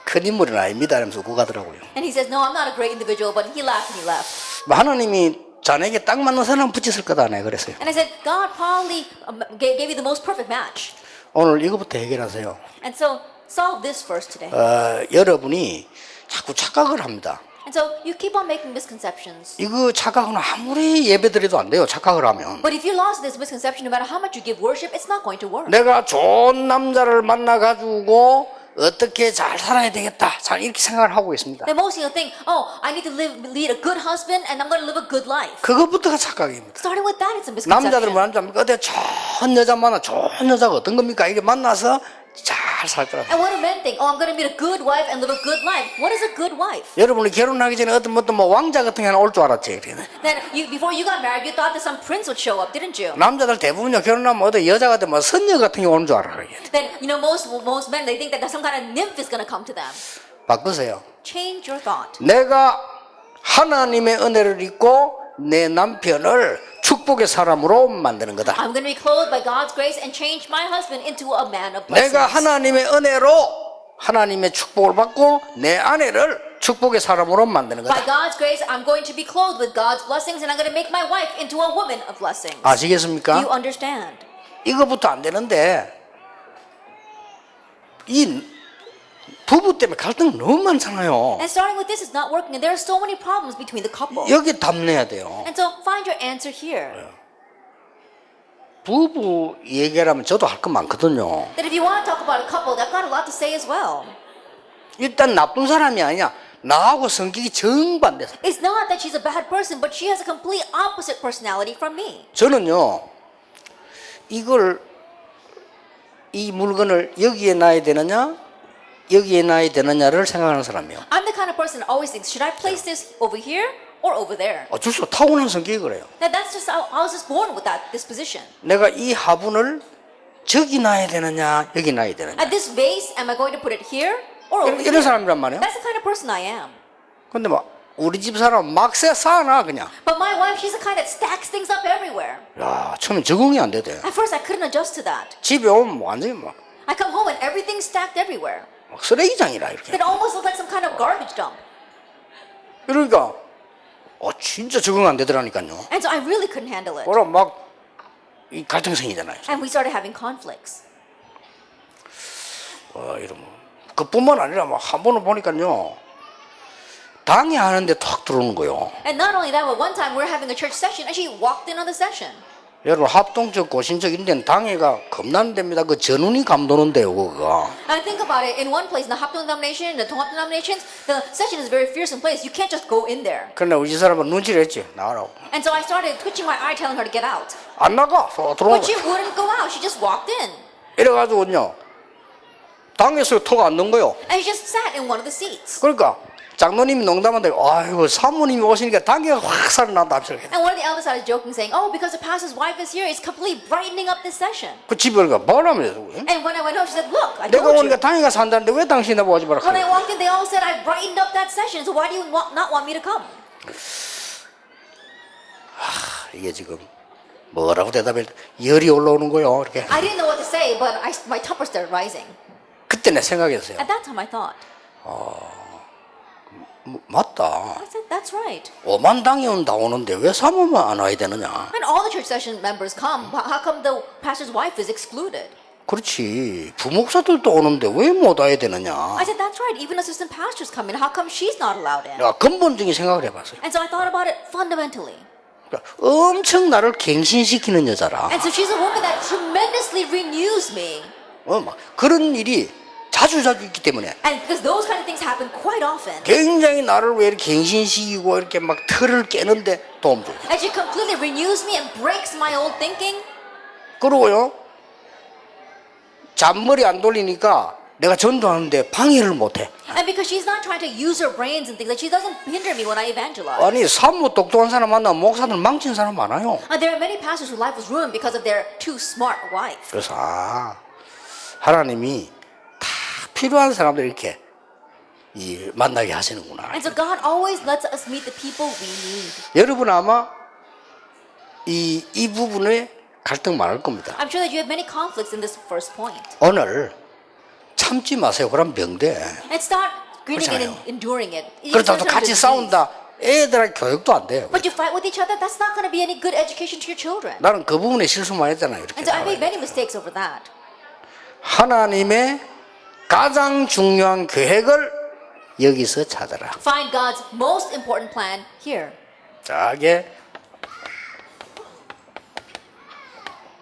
큰 인물은 아닙니다. 하면서 웃고 가더라고요. And he says, no, I'm not a great individual, but he laughed and he left. 하나님이 자네에게 딱 맞는 사람 붙였을 거다. 네, 그랬어요. And I said, God probably gave you the most perfect match. 오늘 이거부터 해결하세요. And so solve this first today. 여러분이 자꾸 착각을 합니다. And so you keep on making misconceptions. 이거 착각은 아무리 예배드려도 안 돼요. 착각을 하면. But if you lost this misconception, no matter how much you give worship, it's not going to work. 내가 좋은 남자를 만나가지고 어떻게 잘 살아야 되겠다. 잘 이렇게 생각을 하고 있습니다. Then most people think, oh, I need to lead a good husband and I'm going to live a good life. 그것부터가 착각입니다. Starting with that, it's a 남자들은 misconception. 뭐합니까? 어디 좋은 여자 만나 좋은 여자가 어떤 겁니까? 이게 만나서 잘 살 거라고. And what do men think? Oh, I'm going to meet a good wife and live a good life. What is a good wife? 여러분이 결혼하기 전에 어떤 뭐 왕자 같은 게 하나 올 줄 알았지. Then before you got married, you thought that some prince would show up, didn't you? 남자들 대부분요 결혼하면 어디 여자가 되면 선녀 같은 게 오는 줄 알아요. Then most men, they think that some kind of nymph is going to come to them. 바꾸세요. Change your thought. 내가 하나님의 은혜를 입고 내 남편을 축복의 사람으로 만드는 거다. I'm going to be clothed by God's grace and change my husband into a man of 내가 blessings. 하나님의 은혜로 하나님의 축복을 받고 내 아내를 축복의 사람으로 만드는 By 거다. God's grace, I'm going to be clothed with God's blessings and I'm going to make my wife into a woman of blessings. 아시겠습니까? You understand? 이거부터 안 되는데 이 부부 때문에 갈등 너무 많잖아요. And starting with this is not working and there are so many problems between the couple. 여기 답내야 돼요. And so find your answer here. 부부 얘기라면 저도 할 거 많거든요. That if you want to talk about a couple, they've got a lot to say as well. 일단 나쁜 사람이 아니야. 나하고 성격이 정반대서. It's not that she's a bad person, but she has a complete opposite personality from me. 저는요 이 물건을 여기에 놔야 되느냐 여기에 놔야 되느냐를 생각하는 사람이에요. I'm the kind of person that always thinks, should I place this over here or over there? 어쩔 수 없어. 타고난 성격이 그래요. Now that's just how I was just born with that disposition. 내가 이 화분을 저기 놔야 되느냐 여기 놔야 되느냐 At this vase, am I going to put it here or over 이런 here? 사람이란 말이에요. That's the kind of person I am. 근데 막 우리 집 사람 막 쌓아놔 그냥. But my wife, she's the kind that stacks things up everywhere. 야 처음에 적응이 안 되대. At first, I couldn't adjust to that. 집에 오면 완전히 막 I come home and everything's stacked everywhere. 쓰레기장이라 이렇게. It almost looked like some kind of garbage dump. 그러니까 진짜 적응 안 되더라니까요. And so I really couldn't handle it. 그럼 막 이 갈등생이잖아요. And we started having conflicts. 이러면 그뿐만 아니라 막 한 번은 보니까요 당회하는데 탁 들어오는 거요. And not only that, but one time we were having a church session and she walked in on the session. 여러분 합동적 고신적 이런 데는 당회가 겁나는데입니다. 그 전운이 감도는데요 그거. And think about it, in one place, in the Hapdong denomination, in the Tonghap denominations, the session is a very fearsome place. You can't just go in there. 그런데 우리 집 사람은 눈치를 했지. 나가라고. And so I started twitching my eye, telling her to get out. 안 나가. 들어오고. But she wouldn't go out. She just walked in. 이래가지고요 당에서 턱 안 넣은 거요. And she just sat in one of the seats. 그러니까 장로님이 농담한데 아이고 사모님이 오시니까 당회가 확 살아난다. And one of the elders started joking, saying, oh, because the pastor's wife is here, it's completely brightening up this session. 그 집에 오니까 뭐라면서. And when I went home, she said, look, I 내가 told you. 오니까 당회가 산다는데 왜 당신이 나보고 오지 마라. When I walked in, they all said I brightened up that session, so why do you not want me to come? 이게 지금 뭐라고 대답해 열이 올라오는 거요. 이렇게. I didn't know what to say, but my temper started rising. 그때 내 생각했어요. At that time, I thought, 맞다. I said, that's right. 5만 당회원 다 오는데 왜 사모만 안 와야 되느냐. And all the church session members come, how come the pastor's wife is excluded? 그렇지. 부목사들도 오는데 왜 못 와야 되느냐. I said, that's right. Even assistant pastors come in. How come she's not allowed in? 내가 근본적인 생각을 해봤어요. And so I thought about it fundamentally. 그러니까 엄청 나를 갱신시키는 여자라. And so she's a woman that tremendously renews me. 막 그런 일이 자주 있기 때문에 And because those kind of things happen quite often. 굉장히 나를 왜 이렇게 갱신시키고 이렇게 막 틀을 깨는데 도움 줘. And she completely renews me and breaks my old thinking. 그러고요. 잔머리 안 돌리니까 내가 전도하는데 방해를 못해. And because she's not trying to use her brains and things, like she doesn't hinder me when I evangelize. 아니 사무 똑똑한 사람 만나면 목사들 망친 사람 많아요. There are many pastors whose life was ruined because of their too smart wife. 그래서 하나님이 다 필요한 사람들 이렇게 만나게 하시는구나. And so God always lets us meet the people we need. 여러분 아마 이 부분에 갈등 많을 겁니다. I'm sure that you have many conflicts in this first point. 오늘 참지 마세요. 그럼 병돼. And start grinning 그렇잖아요. and enduring it. 그렇다고 같이 싸운다. 애들한테 교육도 안 돼요. But you fight with each other, that's not going to be any good education to your children. 나는 그 부분에 실수만 했잖아요. 이렇게 And so I made 나와요. many mistakes over that. 하나님의 가장 중요한 계획을 여기서 찾아라. Find God's most important plan here. 자, 이게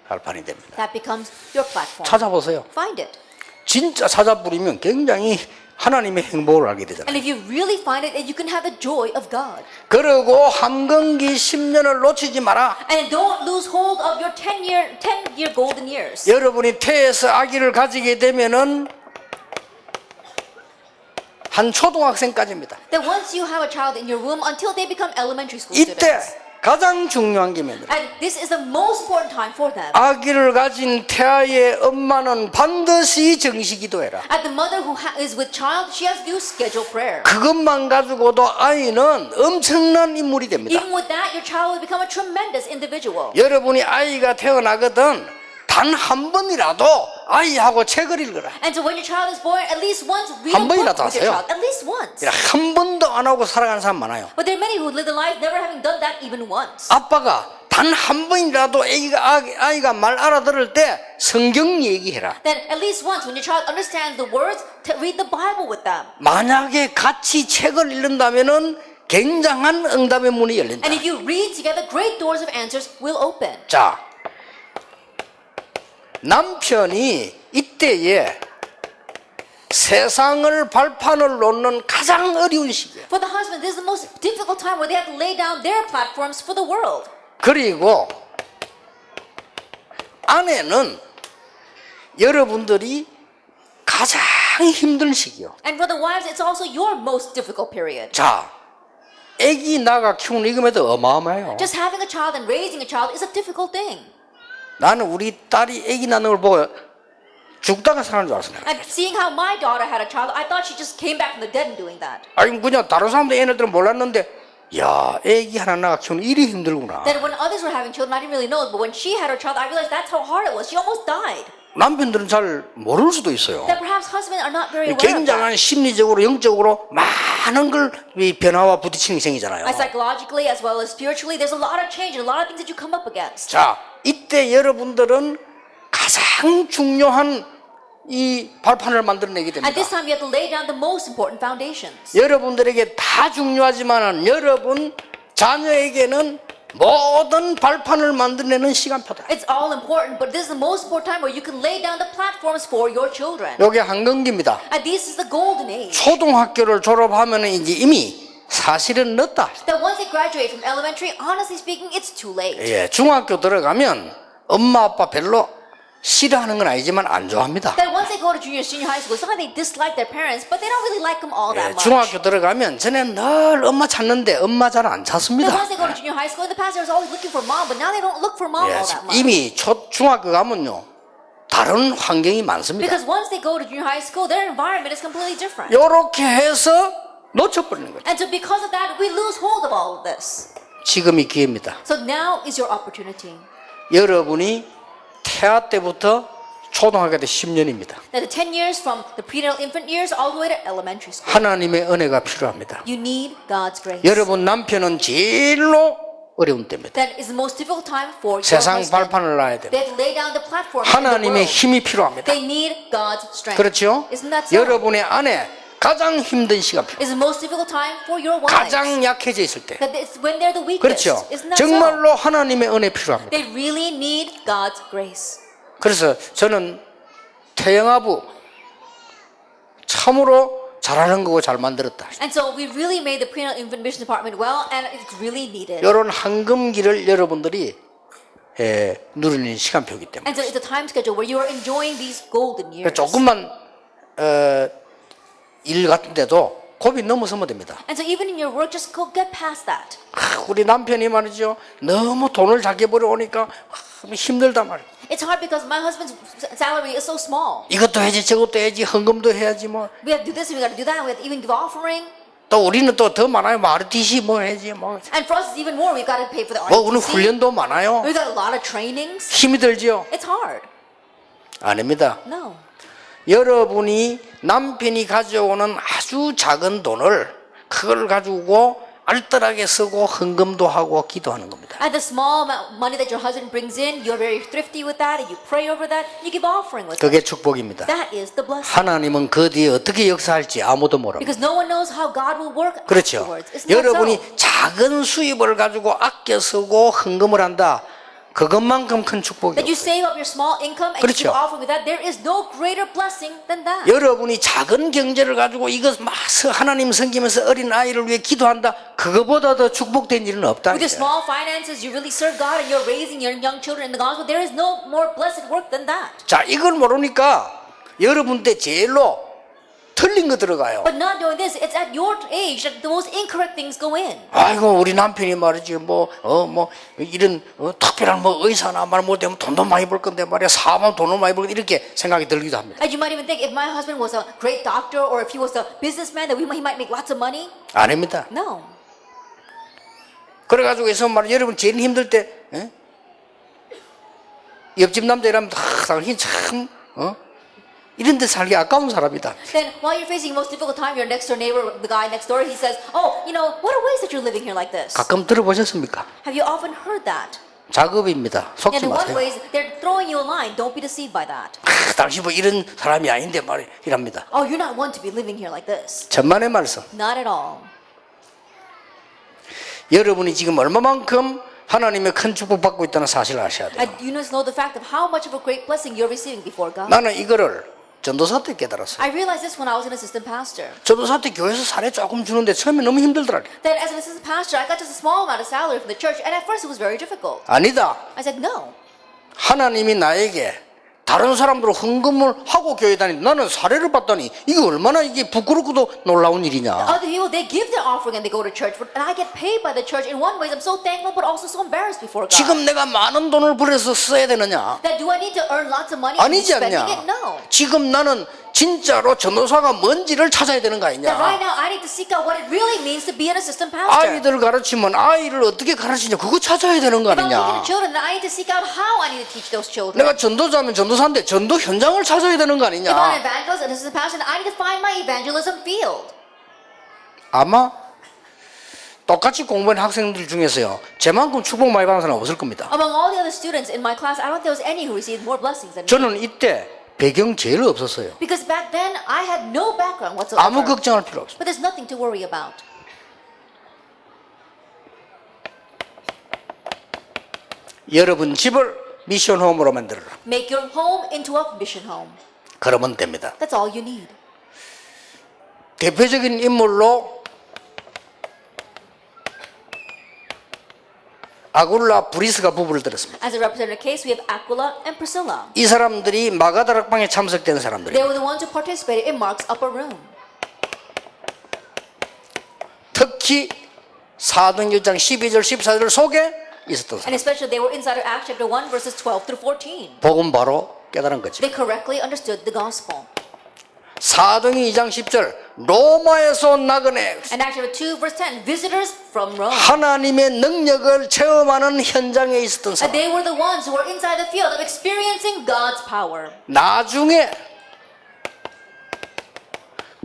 발판이 됩니다. That becomes your platform. 찾아보세요. Find it. 진짜 찾아보리면 굉장히 하나님의 행복을 알게 되잖아요. And if you really find it, you can have the joy of God. 그리고 한건기 10년을 놓치지 마라. And don't lose hold of your 10-year golden years. 여러분이 태에서 아기를 가지게 되면은 한 초등학생까지입니다. That once you have a child in your womb until they become elementary school 이때 students. 가장 중요한 게 뭐냐? And this is the most important time for them. 아기를 가진 태아의 엄마는 반드시 정시기도해라. At the mother who is with child, she has to do scheduled prayer. 그것만 가지고도 아이는 엄청난 인물이 됩니다. Even with that, your child will become a tremendous individual. 여러분이 아이가 태어나거든 단 한 번이라도 아이하고 책을 읽어라. And so when your child is born, at least once read a 한 번이라도 book with your 하세요. child. At least once. 한 번도 안 하고 살아가는 사람 많아요. But there are many who live their life never having done that even once. 아빠가 단 한 번이라도 아이가 말 알아들을 때 성경 얘기해라. Then at least once when your child understands the words, to read the Bible with them. 만약에 같이 책을 읽는다면은 굉장한 응답의 문이 열린다. And if you read together, great doors of answers will open. 자, 남편이 이때에 세상을 발판을 놓는 가장 어려운 시기예요. For the husband, this is the most difficult time where they have to lay down their platforms for the world. 그리고 아내는 여러분들이 가장 힘든 시기요. And for the wives, it's also your most difficult period. 자, 아기 나가 키우는 이금에도 어마어마해요. Just having a child and raising a child is a difficult thing. 나는 우리 딸이 아기 낳는 걸 보고 죽다가 사는 줄 알았어요. And seeing how my daughter had a child, I thought she just came back from the dead and doing that. 아니 그냥 다른 사람들 얘네들은 몰랐는데 야, 아기 하나 낳아 키우는 일이 힘들구나. Then when others were having children, I didn't really know it, but when she had her child, I realized that's how hard it was. She almost died. 남편들은 잘 모를 수도 있어요. That perhaps husbands are not very aware of 굉장한 that. 심리적으로 영적으로 많은 걸 변화와 부딪히는 생이잖아요. Psychologically as well as spiritually, there's a lot of change and a lot of things that you come up against. 자, 이때 여러분들은 가장 중요한 이 발판을 만들어내게 됩니다. At this time, you have to lay down the most important foundations. 여러분들에게 다 중요하지만 여러분 자녀에게는 모든 발판을 만들어내는 시간표다. It's all important, but this is the most important time where you can lay down the platforms for your children. 이게 한건기입니다. And this is the golden age. 초등학교를 졸업하면 이제 이미 사실은 늦다. That once they graduate from elementary, honestly speaking, it's too late. 예, 중학교 들어가면 엄마 아빠 별로 싫어하는 건 아니지만 안 좋아합니다. That once they go to junior, senior high school, it's not like they dislike their parents, but they don't really like them all 예, that much. 중학교 들어가면 전에 늘 엄마 찾는데 엄마 잘 안 That 찾습니다. once they go to junior high school, in the past they was always looking for mom, but now they don't look for mom 예, all that much. 이미 중학교 가면요 다른 환경이 많습니다. Because once they go to junior high school, their environment is completely different. 이렇게 해서 놓쳐버리는 거죠. And so because of that, we lose hold of all of this. 지금이 기회입니다. So now is your opportunity. 여러분이 태아 때부터 초등학교 때 10년입니다. That the 10 years from the prenatal infant years all the way to elementary school. 하나님의 은혜가 필요합니다. You need God's grace. 여러분 남편은 제일로 어려운 때입니다. That is the most difficult time for your 세상 husband. 발판을 놔야 됩니다. They have to lay down the platform in the 하나님의 world. 힘이 필요합니다. They need God's strength. 그렇죠? Isn't that so? 여러분의 아내 가장 힘든 시간 필요. It's the most difficult time for your wives. 가장 약해져 있을 때. That it's when they're the weakest. 그렇죠. Isn't that 정말로 하나님의 은혜 필요합니다. so? They really need God's grace. 그래서 저는 태영아부 참으로 잘하는 거고 잘 만들었다. And so we really made the prenatal infant mission department well, and it's really needed. 이런 황금기를 여러분들이 누리는 시간표이기 때문에 And so it's a time schedule where you are enjoying these golden years. 조금만 일 같은데도 고비 넘어서면 됩니다. And so even in your work, just go get past that. 우리 남편이 말이죠. 너무 돈을 작게 벌어오니까 힘들단 말이에요. It's hard because my husband's salary is so small. 이것도 해야지 저것도 해야지 헌금도 해야지 뭐. We have to do this, we got to do that, we have to even give offering. 또 우리는 또 더 많아요. 뭐 RTC 뭐 해야지 뭐. And for us, it's even more. We've got to pay for the 뭐 오늘 RTC. 훈련도 많아요. We've got a lot of trainings. 힘이 들지요. It's hard. 아닙니다. No. 여러분이 남편이 가져오는 아주 작은 돈을 그걸 가지고 알뜰하게 쓰고 헌금도 하고 기도하는 겁니다. And the small amount of money that your husband brings in, you're very thrifty with that, and you pray over that, you give offering with it. 그게 축복입니다. That is the blessing. 하나님은 그 뒤에 어떻게 역사할지 아무도 모릅니다. Because no one knows how God will work 그렇죠. afterwards. Isn't that 여러분이 so? 작은 수입을 가지고 아껴 쓰고 헌금을 한다. 그것만큼 큰 축복이 That you 없어요. save up your small income and 그렇죠. you give offering with that, there is no greater blessing than that. 여러분이 작은 경제를 가지고 이것 막 하나님 섬기면서 어린 아이를 위해 기도한다. 그거보다 더 축복된 일은 없다. With your small finances, you really serve God and you're raising your young children in the gospel. There is no more blessed work than that. 자, 이걸 모르니까 여러분 때 제일로 틀린 거 들어가요. But not knowing this, it's at your age that the most incorrect things go in. 아이고 우리 남편이 말이지 뭐 이런 특별한 뭐 의사나 말 못하면 돈도 많이 벌 건데 말이야 사업하면 돈을 많이 벌 이렇게 생각이 들기도 합니다. And you might even think if my husband was a great doctor or if he was a businessman that he might make lots of money. 아닙니다. No. 그래가지고 해서 말이야 여러분 제일 힘들 때 옆집 남자라면 당신 참 이런 데 살기 아까운 사람이다. Then while you're facing the most difficult time, your next door neighbor, the guy next door, he says, "Oh, you know, what a waste that you're living here like this." 가끔 들어보셨습니까? Have you often heard that? 작업입니다. 속지 And in one 마세요. ways, they're throwing you a line. Don't be deceived by that. 당신 뭐 이런 사람이 아닌데 말이야 이랍니다. Oh, you're not one to be living here like this. 천만의 말씀. Not at all. 여러분이 지금 얼마만큼 하나님의 큰 축복 받고 있다는 사실을 아셔야 돼요. And you must know the fact of how much of a great blessing you're receiving before God. 나는 이거를 전도사 때 깨달았어요. I realized this when I was an assistant pastor. 전도사 때 교회에서 사례 조금 주는데 처음에 너무 힘들더라고요. That as an assistant pastor, I got just a small amount of salary from the church, and at first it was very difficult. 아니다. I said, no. 하나님이 나에게 다른 사람들로 헌금을 하고 교회 다니는데 나는 사례를 봤더니 이게 얼마나 이게 부끄럽고도 놀라운 일이냐. Other people, they give their offering and they go to church, and I get paid by the church. In one way, I'm so thankful, but also so embarrassed before God. 지금 내가 많은 돈을 벌여서 써야 되느냐? That do I need to earn lots of money and be 아니지 spending 않냐? it? No. 지금 나는 진짜로 전도사가 뭔지를 찾아야 되는 거 That right 아니냐? now, I need to seek out what it really means to be an assistant pastor. 아이들 가르치면 아이를 어떻게 가르치냐? 그거 찾아야 되는 거 If I'm teaching 아니냐? children, then I need to seek out how I need to teach those children. 내가 전도자면 전도사인데 전도 현장을 찾아야 되는 거 If I'm an 아니냐? evangelist and assistant pastor, then I need to find my evangelism field. 아마 똑같이 공부한 학생들 중에서요 제만큼 축복 많이 받은 사람 없을 겁니다. Among all the other students in my class, I don't think there was any who received more blessings than me. 저는 이때 배경 제일 없었어요. Because back then, I had no background 아무 whatsoever. 걱정할 필요 없어요. But there's nothing to worry about. 여러분 집을 미션 홈으로 만들어라. Make your home into a mission home. 그러면 됩니다. That's all you need. 대표적인 인물로 아굴라 브리스가 부부를 들었습니다. As a representative case, we have Aquila and Priscilla. 이 사람들이 마가다락방에 참석된 사람들이에요. They were the ones who participated in Mark's upper room. 특히 사도행전 12절 14절 속에 있었던 사람. And especially they were inside of Acts chapter 1 verses 12 through 14. 복음 바로 깨달은 거죠. They correctly understood the gospel. 사도행전 2장 10절 로마에서 온 나그네 And Acts chapter 2 verse 10, visitors from Rome. 하나님의 능력을 체험하는 현장에 있었던 And 사람. they were the ones who were inside the field of experiencing God's power. 나중에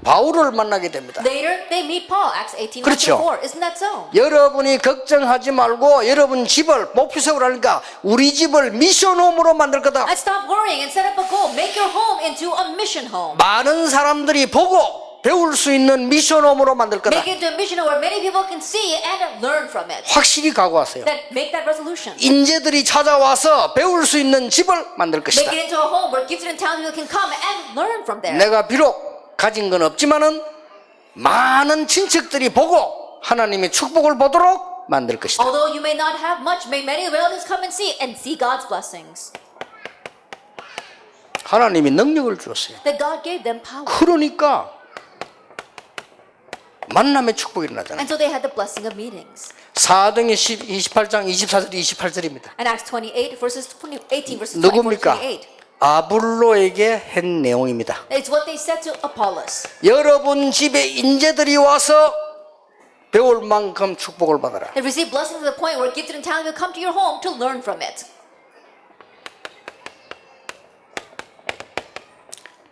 바울을 만나게 됩니다. Later, they meet Paul, Acts 18, 그렇죠. 4. Isn't that so? 여러분이 걱정하지 말고 여러분 집을 목표 세우라니까 우리 집을 미션홈으로 만들 거다. And stop worrying and set up a goal. Make your home into a mission home. 많은 사람들이 보고 배울 수 있는 미션홈으로 만들 거다. Make it into a mission home where many people can see and learn from it. 확실히 각오하세요. Then make that resolution. 인재들이 찾아와서 배울 수 있는 집을 만들 것이다. Make it into a home where gifted and talented people can come and learn from there. 내가 비록 가진 건 없지만은 많은 친척들이 보고 하나님의 축복을 보도록 만들 것이다. Although you may not have much, may many relatives come and see God's blessings. 하나님이 능력을 주었어요. That God gave them power. 그러니까 만남의 축복이 일어나잖아요. And so they had the blessing of meetings. 사도행전 28장 24절 28절입니다. And Acts 28 verses 18 verses 24 누굽니까? 28. 아볼로에게 한 내용입니다. It's what they said to Apollos. 여러분 집에 인재들이 와서 배울 만큼 축복을 받아라. They receive blessings to the point where gifted and talented will come to your home to learn from it.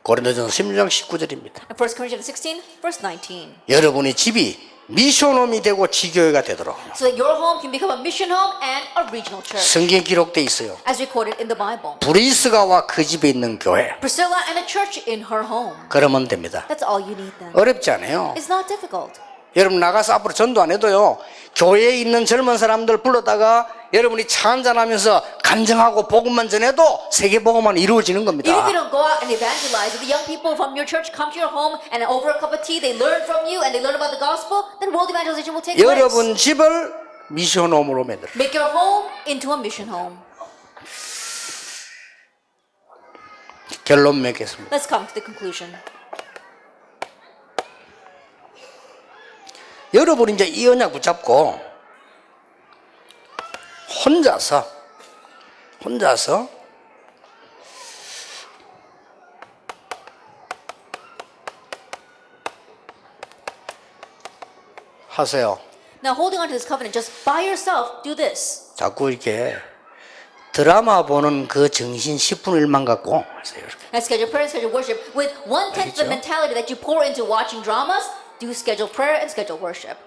고린도전서 16장 19절입니다. And 1 Corinthians 16 verse 19. 여러분의 집이 미션홈이 되고 지교회가 되도록 So that your home can become a mission home and a regional church. 성경에 기록되어 있어요. As recorded in the Bible. 브리스가와 그 집에 있는 교회. Priscilla and a church in her home. 그러면 됩니다. That's all you need then. 어렵지 않아요. It's not difficult. 여러분 나가서 앞으로 전도 안 해도요. 교회에 있는 젊은 사람들 불러다가 여러분이 차 한잔하면서 간증하고 복음만 전해도 세계복음만 이루어지는 겁니다. Even if you don't go out and evangelize, if the young people from your church come to your home and over a cup of tea they learn from you and they learn about the gospel, then world evangelization will take place. 여러분 집을 미션홈으로 만들어. Make your home into a mission home. 결론 맺겠습니다. Let's come to the conclusion. 여러분이 이제 이 언약 붙잡고 혼자서 하세요. Now holding on to this covenant, just by yourself, do this. 자꾸 이렇게 드라마 보는 그 정신 10분 1만 갖고 하세요. 이렇게. And schedule prayer and schedule worship. With 1/10 the 알겠죠? mentality that you pour into watching dramas, do schedule prayer and schedule worship.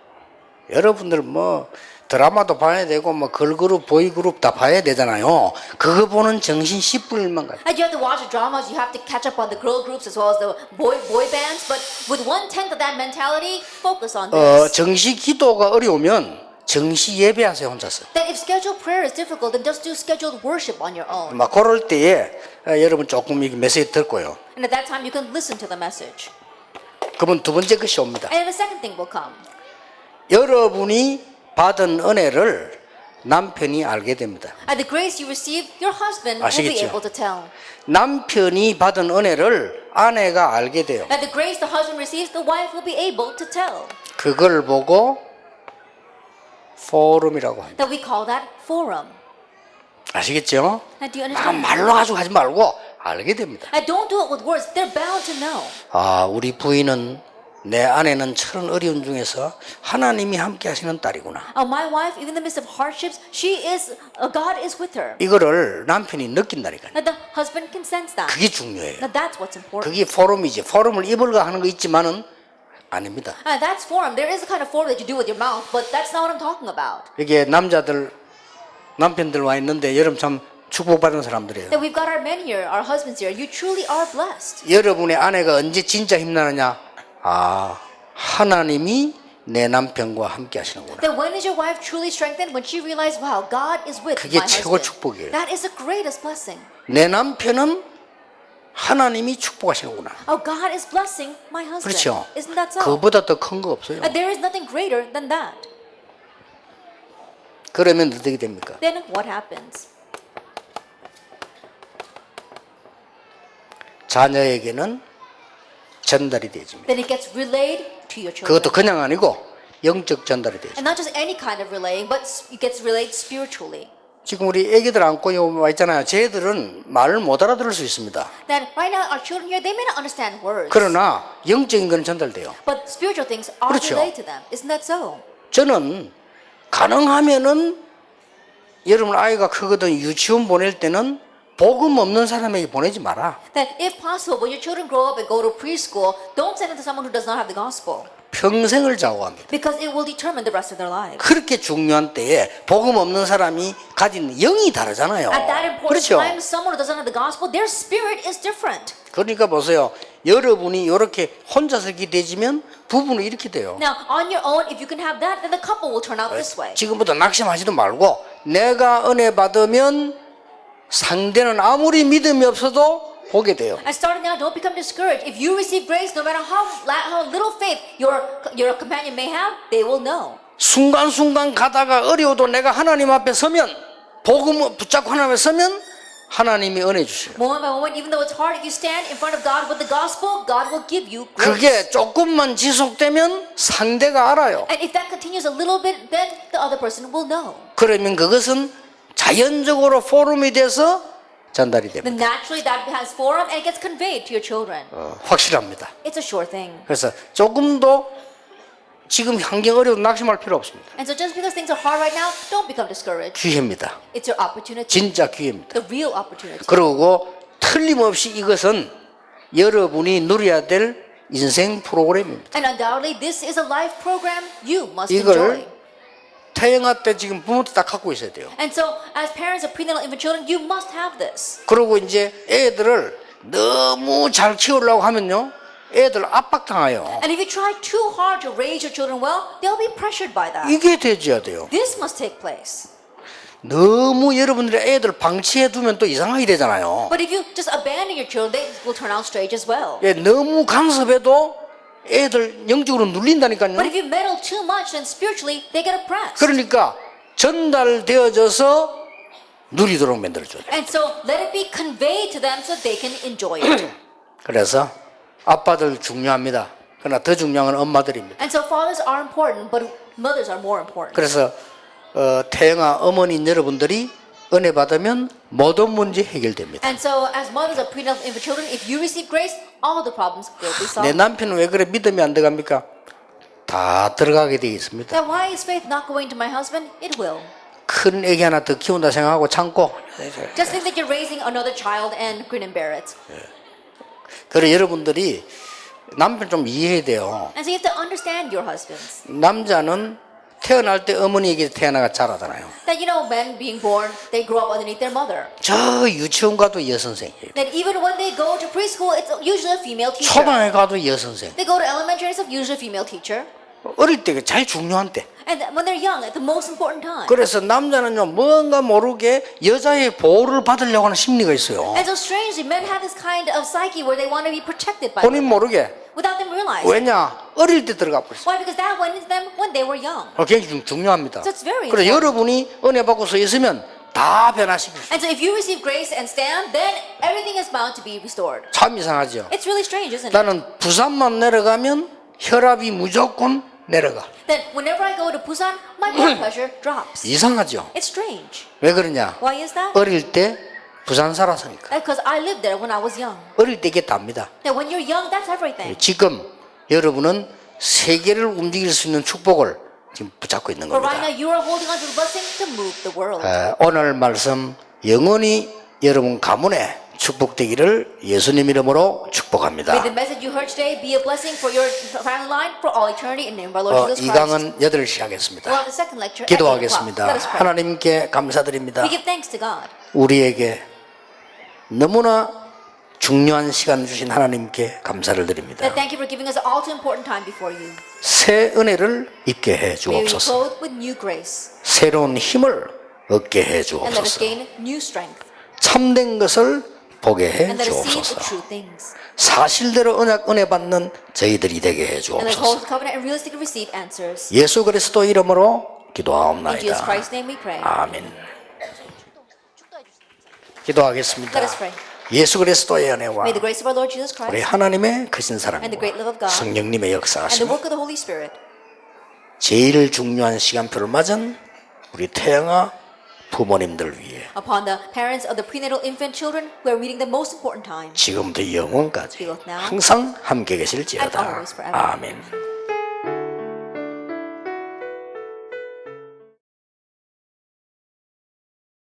여러분들 뭐 드라마도 봐야 되고 뭐 걸그룹, 보이그룹 다 봐야 되잖아요. 그거 보는 정신 10분 1만 갖고. And you have to watch the dramas, you have to catch up on the girl groups as well as the boy bands, but with 1/10 of that mentality, focus on this. 정시 기도가 어려우면 정시 예배하세요 혼자서. That if scheduled prayer is difficult, then just do scheduled worship on your own. 막 그럴 때에 여러분 조금 이게 메시지 듣고요. And at that time, you can listen to the message. 그러면 두 번째 것이 옵니다. And the second thing will come. 여러분이 받은 은혜를 남편이 알게 됩니다. And the grace you receive, your husband will be 아시겠죠? able to tell. 남편이 받은 은혜를 아내가 알게 돼요. And the grace the husband receives, the wife will be able to tell. 그걸 보고 포럼이라고 합니다. That we call that forum. 아시겠죠? And do you 막 understand? 말로 가지고 하지 말고 알게 됩니다. And don't do it with words. They're bound to know. 아, 우리 부인은 내 아내는 저런 어려운 중에서 하나님이 함께 하시는 딸이구나. My wife, even in the midst of hardships, God is with her. 이거를 남편이 느낀다니까요. That the husband can sense that. 그게 중요해요. That that's what's important. 그게 포럼이지. 포럼을 입을가 하는 거 있지만은 아닙니다. And that's forum. There is a kind of forum that you do with your mouth, but that's not what I'm talking about. 이게 남편들 와 있는데 여러분 참 축복받은 사람들이에요. That we've got our men here, our husbands here. You truly are blessed. 여러분의 아내가 언제 진짜 힘나느냐? 아, 하나님이 내 남편과 함께 하시는구나. That when is your wife truly strengthened? When she realizes, wow, God is with 그게 my 최고 husband. 축복이에요. That is the greatest blessing. 내 남편은 하나님이 축복하시는구나. Oh, God is blessing my husband. 그렇죠? Isn't that so? 그보다 더 큰 거 없어요. There is nothing greater than that. 그러면 어떻게 됩니까? Then what happens? 자녀에게는 전달이 되집니다. Then it gets relayed to your children. 그것도 그냥 아니고 영적 전달이 되죠. And not just any kind of relaying, but it gets relayed spiritually. 지금 우리 애기들 안고 와 있잖아요. 쟤들은 말을 못 알아들을 수 있습니다. That right now our children here, they may not understand words. 그러나 영적인 건 전달돼요. But spiritual things are 그렇죠. relayed to them. Isn't that so? 저는 가능하면은 여러분 아이가 크거든 유치원 보낼 때는 복음 없는 사람에게 보내지 마라. that if possible, when your children grow up and go to preschool, don't send them to someone who does not have the gospel. 평생을 좌우합니다. Because it will determine the rest of their lives. 그렇게 중요한 때에 복음 없는 사람이 가진 영이 다르잖아요. At that important 그렇죠? time, someone who doesn't have the gospel, their spirit is different. 그러니까 보세요. 여러분이 이렇게 혼자서 기대지면 부부는 이렇게 돼요. Now, on your own, if you can have that, then the couple will turn out this way. 지금부터 낙심하지도 말고 내가 은혜 받으면 상대는 아무리 믿음이 없어도 보게 돼요. And starting now, don't become discouraged. If you receive grace, no matter how little faith your companion may have, they will know. 순간순간 가다가 어려워도 내가 하나님 앞에 서면 복음 붙잡고 하나님 앞에 서면 하나님이 은혜 주셔요. Moment by moment, even though it's hard, if you stand in front of God with the gospel, God will give you grace. 그게 조금만 지속되면 상대가 알아요. And if that continues a little bit, then the other person will know. 그러면 그것은 자연적으로 포럼이 돼서 전달이 됩니다. Then naturally that has forum and it gets conveyed to your children. 확실합니다. It's a sure thing. 그래서 조금도 지금 환경 어려워도 낙심할 필요 없습니다. And so just because things are hard right now, don't become discouraged. 기회입니다. It's your opportunity. 진짜 기회입니다. The real opportunity. 그리고 틀림없이 이것은 여러분이 누려야 될 인생 프로그램입니다. And undoubtedly, this is a life program you must 이걸 enjoy. 태영아 때 지금 부모도 딱 갖고 있어야 돼요. And so, as parents of prenatal infant children, you must have this. 그리고 이제 애들을 너무 잘 키우려고 하면요, 애들 압박당해요. And if you try too hard to raise your children well, they'll be pressured by that. 이게 되어야 돼요. This must take place. 너무 여러분들의 애들 방치해 두면 또 이상하게 되잖아요. But if you just abandon your children, they will turn out strange as well. 예, 너무 간섭해도 애들 영적으로 눌린다니까요. But if you meddle too much, then spiritually they get oppressed. 그러니까 전달되어져서 누리도록 만들어줘야 돼요. And so let it be conveyed to them so they can enjoy it. 그래서 아빠들 중요합니다. 그러나 더 중요한 건 엄마들입니다. And so fathers are important, but mothers are more important. 그래서 태영아 어머니인 여러분들이 은혜 받으면 모든 문제 해결됩니다. And so as mothers of prenatal infant children, if you receive grace, all the problems will be 내 solved. 남편은 왜 그래 믿음이 안 들어갑니까? 다 들어가게 되어 있습니다. Then why is faith not going to my husband? It will. 큰 애기 하나 더 키운다 생각하고 참고. Just think that you're raising another child and grin and bear it. 그래 여러분들이 남편 좀 이해해야 돼요. And so you have to understand your husbands. 남자는 태어날 때 어머니에게 태어나가 자라잖아요. That men being born, they grow up underneath their mother. 저 유치원 가도 여선생이에요. That even when they go to preschool, it's usually a female teacher. 초등학교 가도 여선생. They go to elementary, it's usually a female teacher. 어릴 때가 제일 중요한 때. And when they're young, at the most important time. 그래서 남자는요 뭔가 모르게 여자의 보호를 받으려고 하는 심리가 있어요. And so strangely, men have this kind of psyche where they want to be protected by 본인 women 모르게. without them realizing. 왜냐? 어릴 때 들어가 버렸어요. Why? Because that went into them when they were young. 굉장히 중요합니다. So it's very 그래서 important. 여러분이 은혜 받고 서 있으면 다 변화시킬 수 있어요. And so if you receive grace and stand, then everything is bound to be restored. 참 이상하죠. It's really strange, isn't it? 나는 부산만 내려가면 혈압이 무조건 내려가. That whenever I go to Busan, my blood pressure drops. 이상하죠. It's strange. 왜 그러냐? Why is that? 어릴 때 부산 살았으니까. Because I lived there when I was young. 어릴 때 이게 답니다. That when you're young, that's everything. 지금 여러분은 세계를 움직일 수 있는 축복을 지금 붙잡고 있는 But right 겁니다. now, you are holding on to the blessing to move the world. 오늘 말씀 영원히 여러분 가문에 축복되기를 예수님 이름으로 축복합니다. May the message you heard today be a blessing for your family line for all eternity in the name of our Lord Jesus 이 Christ. 강은 8시 하겠습니다. We'll have the second lecture at 8 o'clock. 기도하겠습니다. Let us pray. 하나님께 감사드립니다. We give thanks to God. 우리에게 너무나 중요한 시간 주신 하나님께 감사를 드립니다. That thank you for giving us all too important time before you. 새 은혜를 입게 해 May we be 주옵소서. clothed with new grace 새로운 힘을 얻게 해 and let us 주옵소서. gain new strength 참된 것을 보게 해 and let us see the 주옵소서. true things 사실대로 은혜 받는 저희들이 되게 해 and let us hold 주옵소서. the covenant and realistically receive answers. 예수 그리스도 이름으로 In Jesus 기도하옵나이다. Christ's name we pray. 아멘. Let 기도하겠습니다. us pray. 예수 그리스도의 은혜와 May the grace of our Lord Jesus 우리 Christ 하나님의 크신 and the great love of 사랑과 God 성령님의 and the 역사하심 work of the Holy Spirit 제일 중요한 시간표를 맞은 우리 태영아 부모님들 위해 upon the parents of the prenatal infant children who are meeting the most important time. 지금부터 영원까지 Be with now 항상 함께 and 계실지어다. always forever. 아멘.